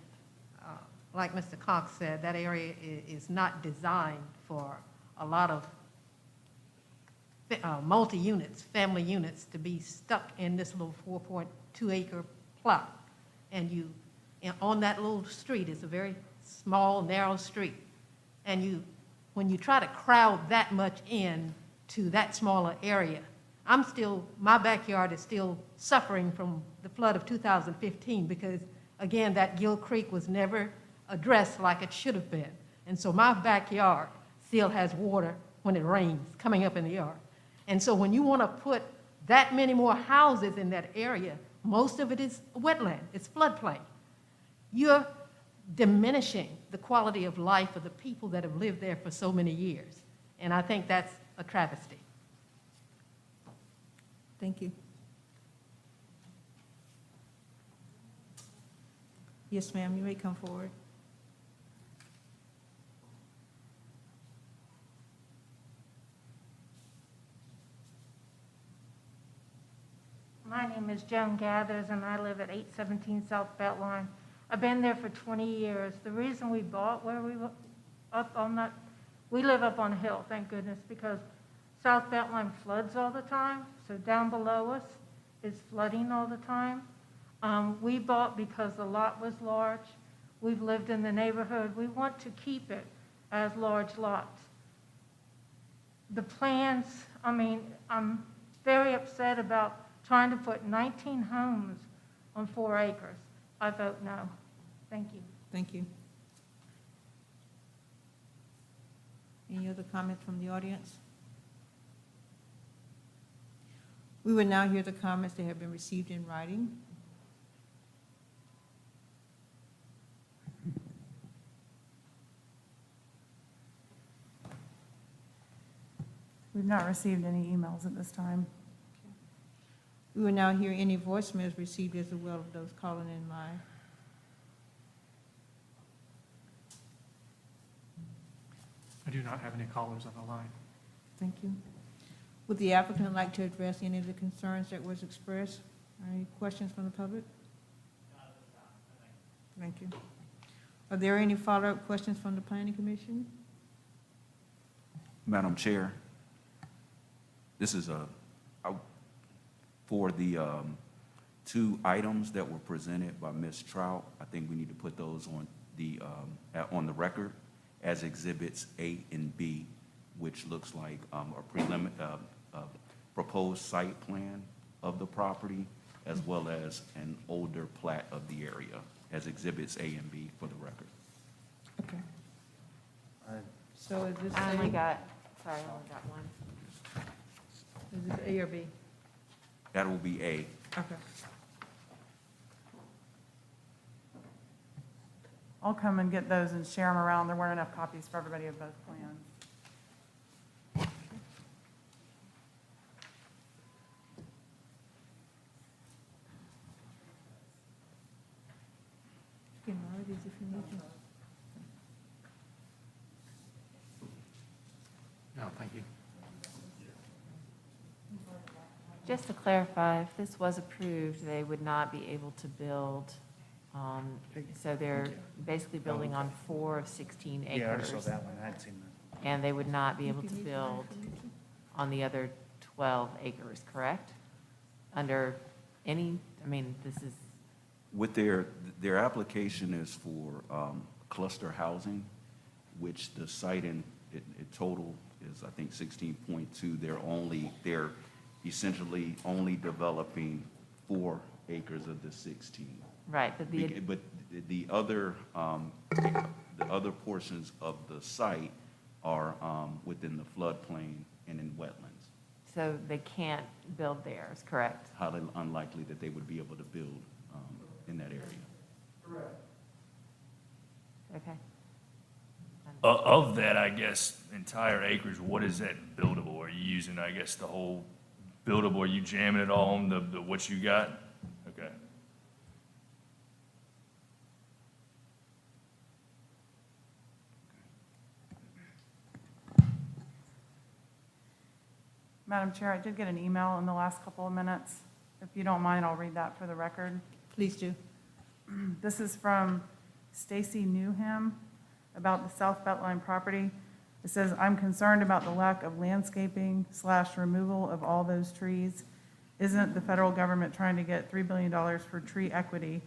like Mr. Cox said, that area is not designed for a lot of multi-units, family units, to be stuck in this little 4.2-acre plot. And on that little street, it's a very small, narrow street. And when you try to crowd that much in to that smaller area, my backyard is still suffering from the flood of 2015 because, again, that Gill Creek was never addressed like it should have been. And so my backyard still has water when it rains coming up in the yard. And so when you want to put that many more houses in that area, most of it is wetland, it's floodplain. You're diminishing the quality of life of the people that have lived there for so many years. And I think that's a travesty. Thank you. Yes, ma'am, you may come forward. My name is Joan Gathers, and I live at 817 South Beltline. I've been there for 20 years. The reason we bought where we were up on that, we live up on a hill, thank goodness, because South Beltline floods all the time, so down below us is flooding all the time. We bought because the lot was large. We've lived in the neighborhood. We want to keep it as large lots. The plans, I mean, I'm very upset about trying to put 19 homes on 4 acres. I vote no. Thank you. Thank you. Any other comments from the audience? We will now hear the comments that have been received in writing. We've not received any emails at this time. We will now hear any voicemails received as well as those calling in live. I do not have any callers on the line. Thank you. Would the applicant like to address any of the concerns that was expressed? Any questions from the public? Thank you. Are there any follow-up questions from the Planning Commission? Madam Chair, this is for the 2 items that were presented by Ms. Trout. I think we need to put those on the record as exhibits A and B, which looks like a proposed site plan of the property, as well as an older plat of the area, as exhibits A and B for the record. Okay. So is this I A? only got one. Is this A or B? That will be A. Okay. I'll come and get those and share them around. There weren't enough copies for everybody of both plans. You can borrow these if you need to. No, thank you. Just to clarify, if this was approved, they would not be able to build, so they're basically building on 4 of 16 acres. Yeah, I already saw that one, I hadn't seen that. And they would not be able to build on the other 12 acres, correct? Under any, I mean, this is, With their application is for cluster housing, which the site in total is, I think, 16.2. They're essentially only developing 4 acres of the 16. right, but But the other portions of the site are within the floodplain and in wetlands. so they can't build theirs, correct? Highly unlikely that they would be able to build in that area. Okay. Of that, I guess, entire acres, what is that buildable? Are you using, I guess, the whole buildable? Are you jamming it all on the what you got? Okay. Madam Chair, I did get an email in the last couple of minutes. If you don't mind, I'll read that for the record. Please do. This is from Stacy Newham about the South Beltline property. It says, "I'm concerned about the lack of landscaping / removal of all those trees. Isn't the federal government trying to get $3 billion for tree equity?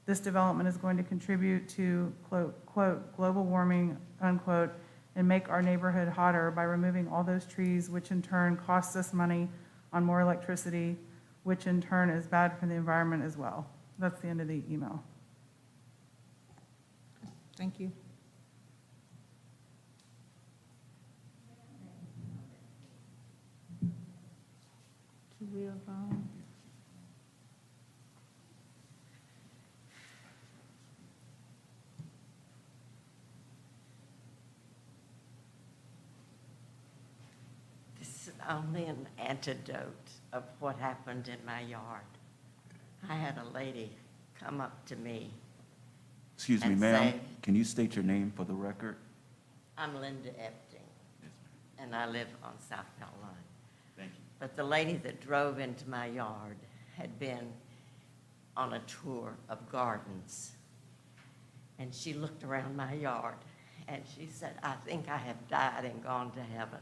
This development is going to contribute to, quote, global warming, unquote, and make our neighborhood hotter by removing all those trees, which in turn costs us money on more electricity, which in turn is bad for the environment as well." That's the end of the email. Thank you. Do we have, only an antidote of what happened in my yard. I had a lady come up to me. Excuse me, and ma'am, say- can you state your name for the record? I'm Linda Epting, and I live on South Carolina. Thank you. But the lady that drove into my yard had been on a tour of gardens. And she looked around my yard and she said, I think I have died and gone to heaven.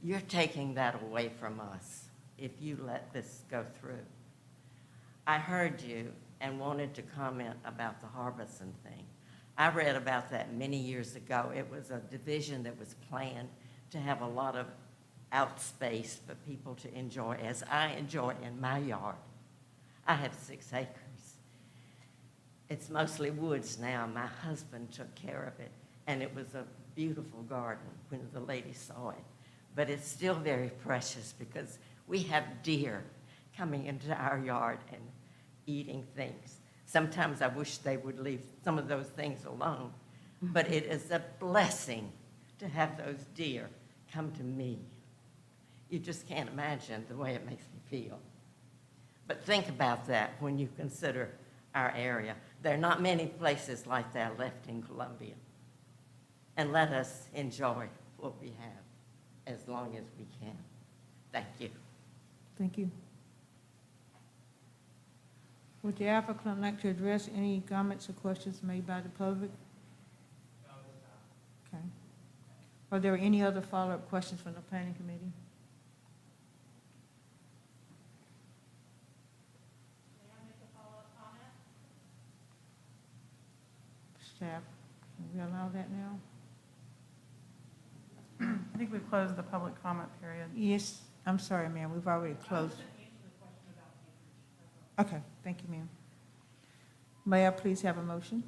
You're taking that away from us if you let this go through. I heard you and wanted to comment about the Harbison thing. I read about that many years ago. It was a division that was planned to have a lot of out space for people to enjoy, as I enjoy in my yard. I have 6 acres. It's mostly woods now. My husband took care of it, and it was a beautiful garden when the lady saw it. But it's still very precious because we have deer coming into our yard and eating things. Sometimes I wish they would leave some of those things alone, but it is a blessing to have those deer come to me. You just can't imagine the way it makes me feel. But think about that when you consider our area. There are not many places like that left in Columbia. And let us enjoy what we have as long as we can. Thank you. Thank you. Would the applicant like to address any comments or questions made by the public? Okay. Are there any other follow-up questions from the planning committee? Staff, can we allow that now? I think we've closed the public comment period. Yes, I'm sorry, ma'am, we've already closed. Okay, thank you, ma'am. May I please have a motion?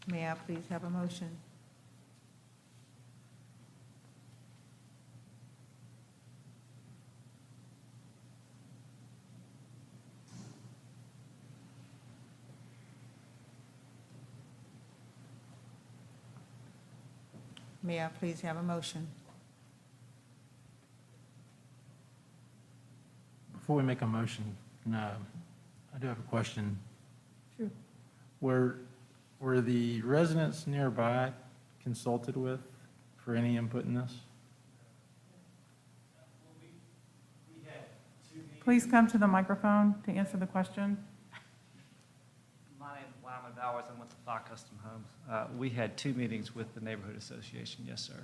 May I please have a motion? May I please have a motion? Before we make a motion, I do have a question. Sure. Were the residents nearby consulted with for any input in this? Please come to the microphone to answer the question. My name is Wyman Bowers. I'm with the Fire Custom Homes. We had 2 meetings with the neighborhood association. Yes, sir.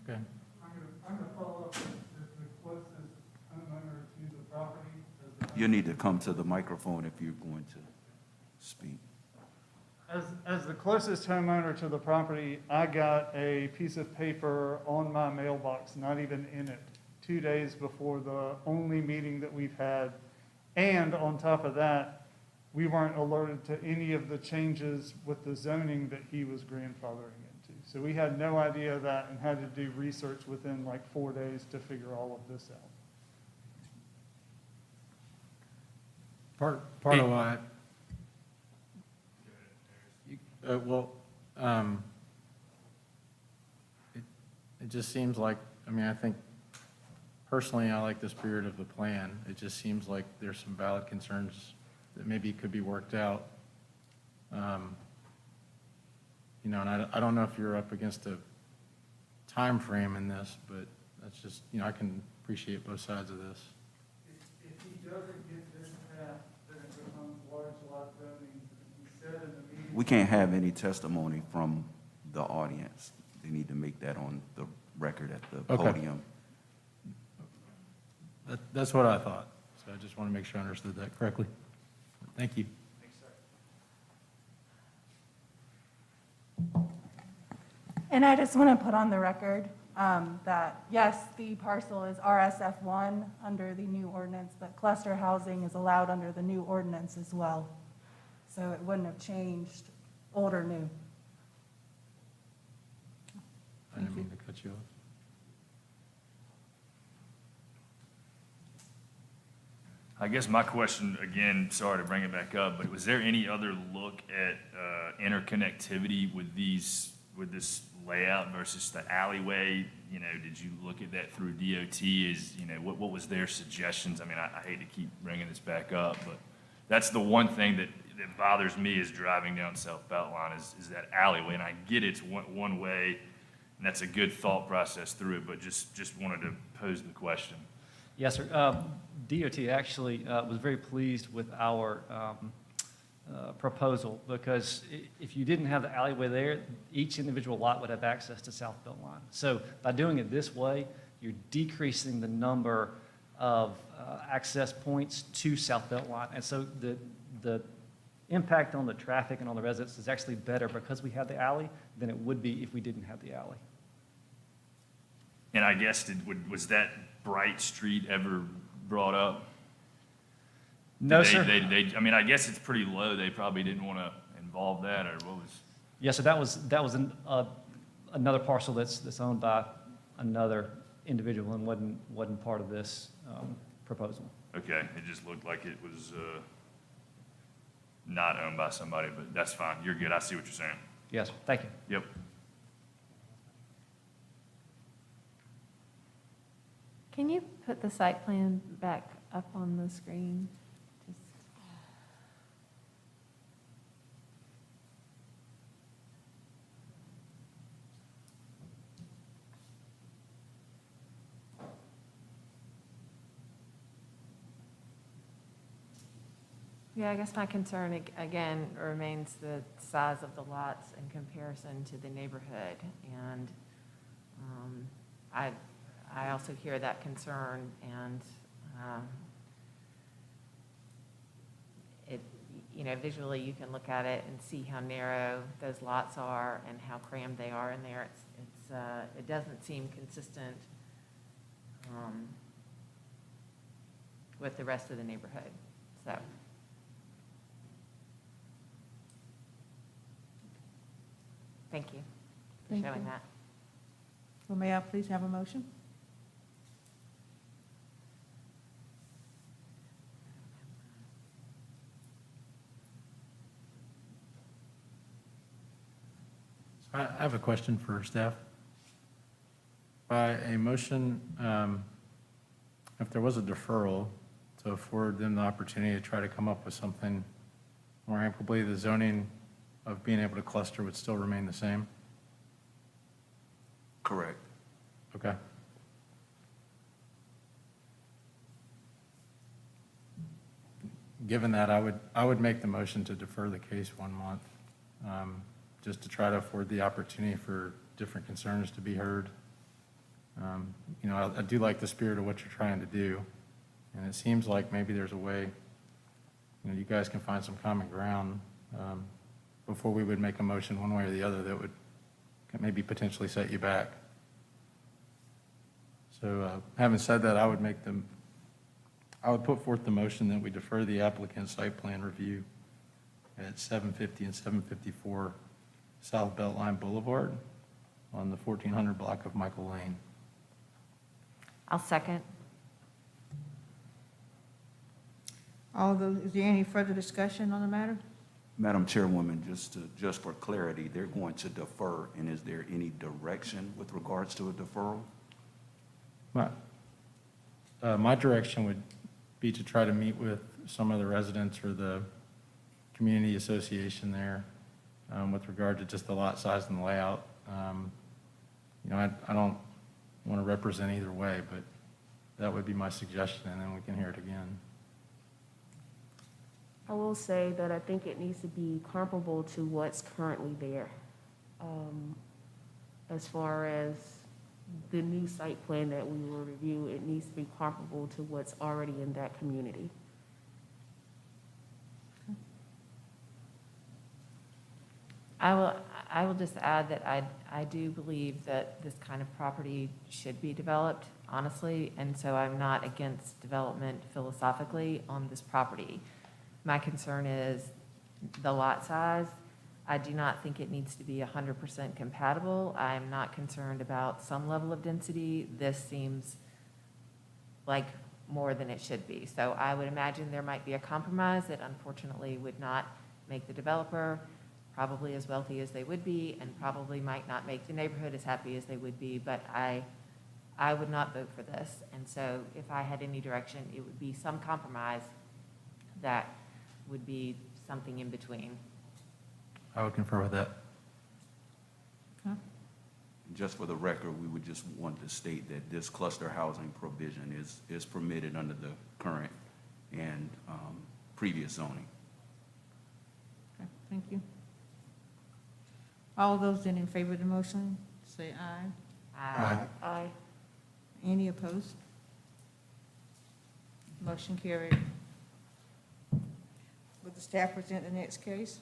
Okay. I'm going to follow up with the closest homeowner to the property. You need to come to the microphone if you're going to speak. As the closest homeowner to the property, I got a piece of paper on my mailbox, not even in it, 2 days before the only meeting that we've had. And on top of that, we weren't alerted to any of the changes with the zoning that he was grandfathering into. So we had no idea of that and had to do research within like 4 days to figure all of this out. Part of why. It just seems like, I think, personally, I like the spirit of the plan. It just seems like there's some valid concerns that maybe could be worked out. And I don't know if you're up against a time frame in this, but that's just, I can appreciate both sides of this. If he doesn't get this path, then it becomes large lot zoning. He said in the meeting. We can't have any testimony from the audience. They need to make that on the record at the Okay. podium. That's what I thought. So I just want to make sure I understood that correctly. Thank you. And I just want to put on the record that, yes, the parcel is RSF1 under the new ordinance, but cluster housing is allowed under the new ordinance as well. So it wouldn't have changed old or new. I didn't mean to cut you off. I guess my question, again, sorry to bring it back up, but was there any other look at interconnectivity with this layout versus the alleyway? You know, did you look at that through DOT? What was their suggestions? I mean, I hate to keep bringing this back up, but that's the one thing that bothers me is driving down South Beltline is that alleyway. And I get it's one way, and that's a good thought process through it, but just wanted to pose the question. Yes, sir. DOT actually was very pleased with our proposal because if you didn't have the alleyway there, each individual lot would have access to South Beltline. So by doing it this way, you're decreasing the number of access points to South Beltline. And so the impact on the traffic and on the residents is actually better because we have the alley than it would be if we didn't have the alley. And I guess, was that Bright Street ever brought up? No, Did sir. I mean, I guess it's pretty low. They probably didn't want to involve that, or what was? Yes, so that was another parcel that's owned by another individual and wasn't part of this proposal. Okay, it just looked like it was not owned by somebody, but that's fine. You're good. I see what you're saying. Yes, thank you. Yep. Can you put the site plan back up on the screen? Just- Yeah, I guess my concern again remains the size of the lots in comparison to the neighborhood. And I also hear that concern, and visually you can look at it and see how narrow those lots are and how crammed they are in there. It doesn't seem consistent with the rest of the neighborhood. So. Thank you for Thank showing you. that. Well, may I please have a motion? I have a question for staff. By a motion, if there was a deferral to afford them the opportunity to try to come up with something more amicably, the zoning of being able to cluster would still remain the same? Correct. Okay. Given that, I would make the motion to defer the case 1 month, just to try to afford the opportunity for different concerns to be heard. I do like the spirit of what you're trying to do, and it seems like maybe there's a way, you guys can find some common ground before we would make a motion one way or the other that would maybe potentially set you back. So having said that, I would put forth the motion that we defer the applicant's site plan review at 750 and 754 South Beltline Boulevard on the 1400 block of Michael Lane. I'll second. Is there any further discussion on the matter? Madam Chairwoman, just for clarity, they're going to defer, and is there any direction with regards to a deferral? My direction would be to try to meet with some of the residents or the community association there with regard to just the lot size and the layout. I don't want to represent either way, but that would be my suggestion, and then we can hear it again. I will say that I think it needs to be comparable to what's currently there. As far as the new site plan that we will review, it needs to be comparable to what's already in that community. I will just add that I do believe that this kind of property should be developed, honestly, and so I'm not against development philosophically on this property. My concern is the lot size. I do not think it needs to be 100% compatible. I'm not concerned about some level of density. This seems like more than it should be. So I would imagine there might be a compromise that unfortunately would not make the developer probably as wealthy as they would be, and probably might not make the neighborhood as happy as they would be, but I would not vote for this. And so if I had any direction, it would be some compromise that would be something in between. I would concur with that. Just for the record, we would just want to state that this cluster housing provision is permitted under the current and previous zoning. Okay, thank you. All those then in favor of the motion, say aye. Aye. Aye. Any opposed? Motion carried. Will the staff present the next case?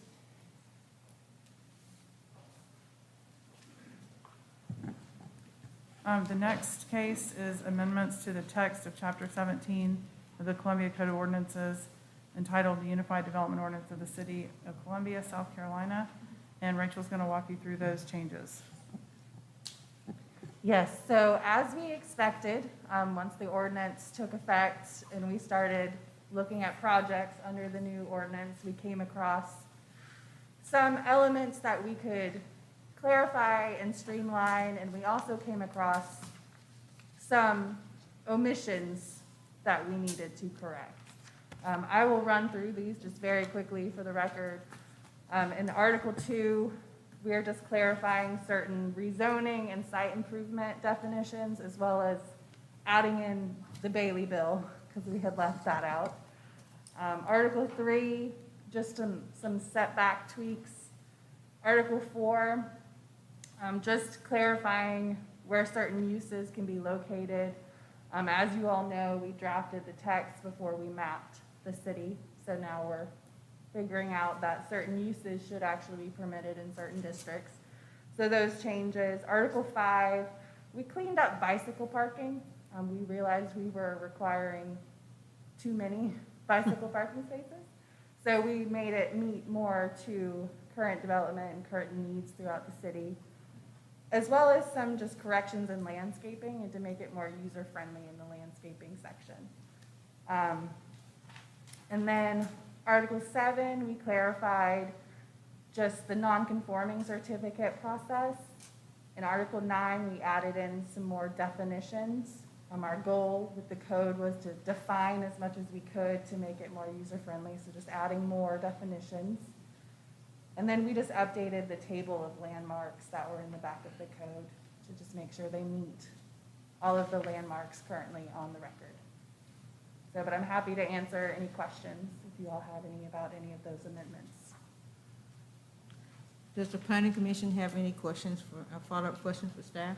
The next case is amendments to the text of Chapter 17 of the Columbia Code of Ordinances entitled the Unified Development Ordinance of the City of Columbia, South Carolina. And Rachel's going to walk you through those changes. Yes, so as we expected, once the ordinance took effect and we started looking at projects under the new ordinance, we came across some elements that we could clarify and streamline, and we also came across some omissions that we needed to correct. I will run through these just very quickly for the record. In Article 2, we are just clarifying certain rezoning and site improvement definitions, as well as adding in the Bailey bill, because we had left that out. Article 3, just some setback tweaks. Article 4, just clarifying where certain uses can be located. As you all know, we drafted the text before we mapped the city, so now we're figuring out that certain uses should actually be permitted in certain districts. So those changes. Article 5, we cleaned up bicycle parking. We realized we were requiring too many bicycle parking spaces. So we made it meet more to current development and current needs throughout the city, as well as some just corrections in landscaping and to make it more user-friendly in the landscaping section. And then Article 7, we clarified just the non-conforming certificate process. In Article 9, we added in some more definitions. Our goal with the code was to define as much as we could to make it more user-friendly, so just adding more definitions. And then we just updated the table of landmarks that were in the back of the code to just make sure they meet all of the landmarks currently on the record. So, but I'm happy to answer any questions if you all have any about any of those amendments. Does the planning commission have any questions for, follow-up questions for staff?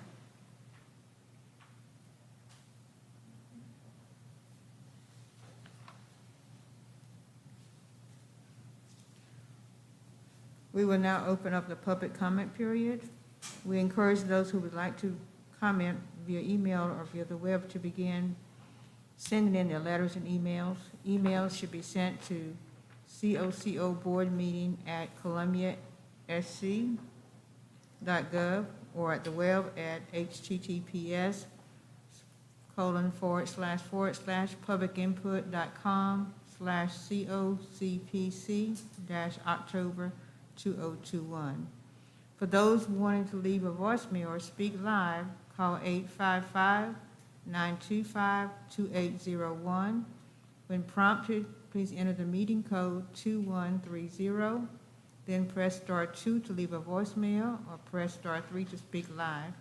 We will now open up the public comment period. We encourage those who would like to comment via email or via the web to begin sending in their letters and emails. Emails should be sent to cocboardmeeting@columbiasc.gov or at the web at https://publicinput.com/cocpc-October 2021. For those wanting to leave a voicemail or speak live, call 855-925-2801. When prompted, please enter the meeting code 2130, then press star 2 to leave a voicemail or press star 3 to speak live.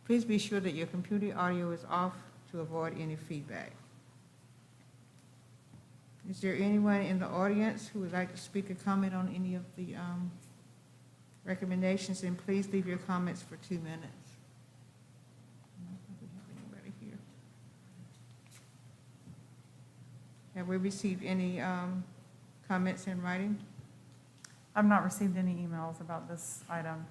Please be sure that your computer audio is off to avoid any feedback. Is there anyone in the audience who would like to speak or comment on any of the recommendations? And please leave your comments for 2 minutes. I don't think we have anybody here. Have we received any comments in writing? I've not received any emails about this item.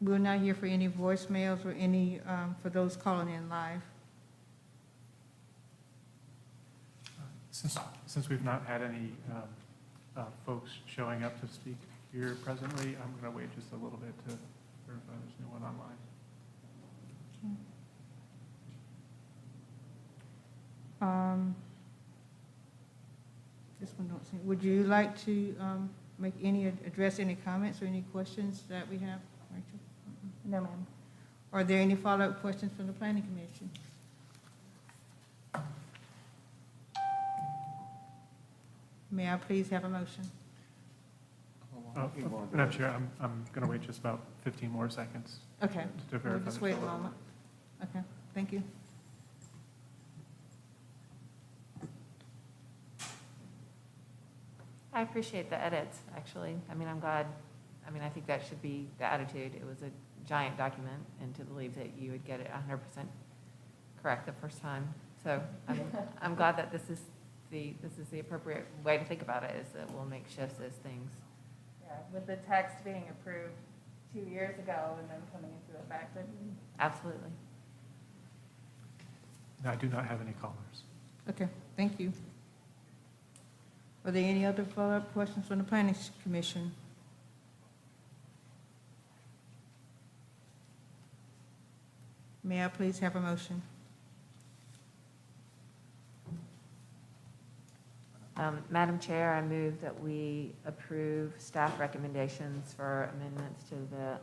We'll now hear for any voicemails or any, for those calling in live. Since we've not had any folks showing up to speak here presently, I'm going to wait just a little bit to verify there's no one online. This one don't seem, would you like to address any comments or any questions that we have, Rachel? No, ma'am. Are there any follow-up questions from the planning commission? May I please have a motion? Madam Chair, I'm going to wait just about 15 more seconds. Okay, To we'll verify. just the wait a follow-up. moment. Okay, thank you. I appreciate the edits, actually. I mean, I'm glad, I mean, I think that should be the attitude. It was a giant document, and to believe that you would get it 100% correct the first time. So I'm glad that this is the appropriate way to think about it, is that we'll make shifts as things. Yeah, with the text being approved 2 years ago and then coming into effect. Absolutely. No, I do not have any callers. Okay, thank you. Are there any other follow-up questions from the planning commission? May I please have a motion? Madam Chair, I move that we approve staff recommendations for amendments to the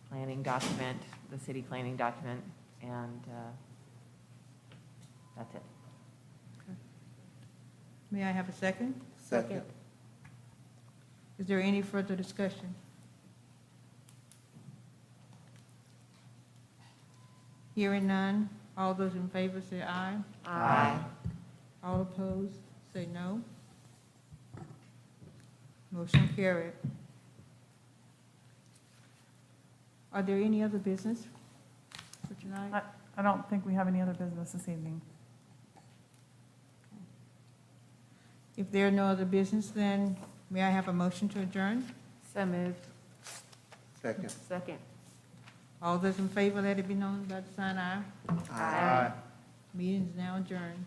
planning document, the city planning document, and that's it. May I have a second? Second. Is there any further discussion? Hearing none, all those in favor say aye. Aye. All opposed, say no. Motion carried. Are there any other business for tonight? I don't think we have any other business this evening. If there are no other business, then may I have a motion to adjourn? So moved. Second. Second. All those in favor, let it be known by the sign aye. Aye. Meeting is now adjourned.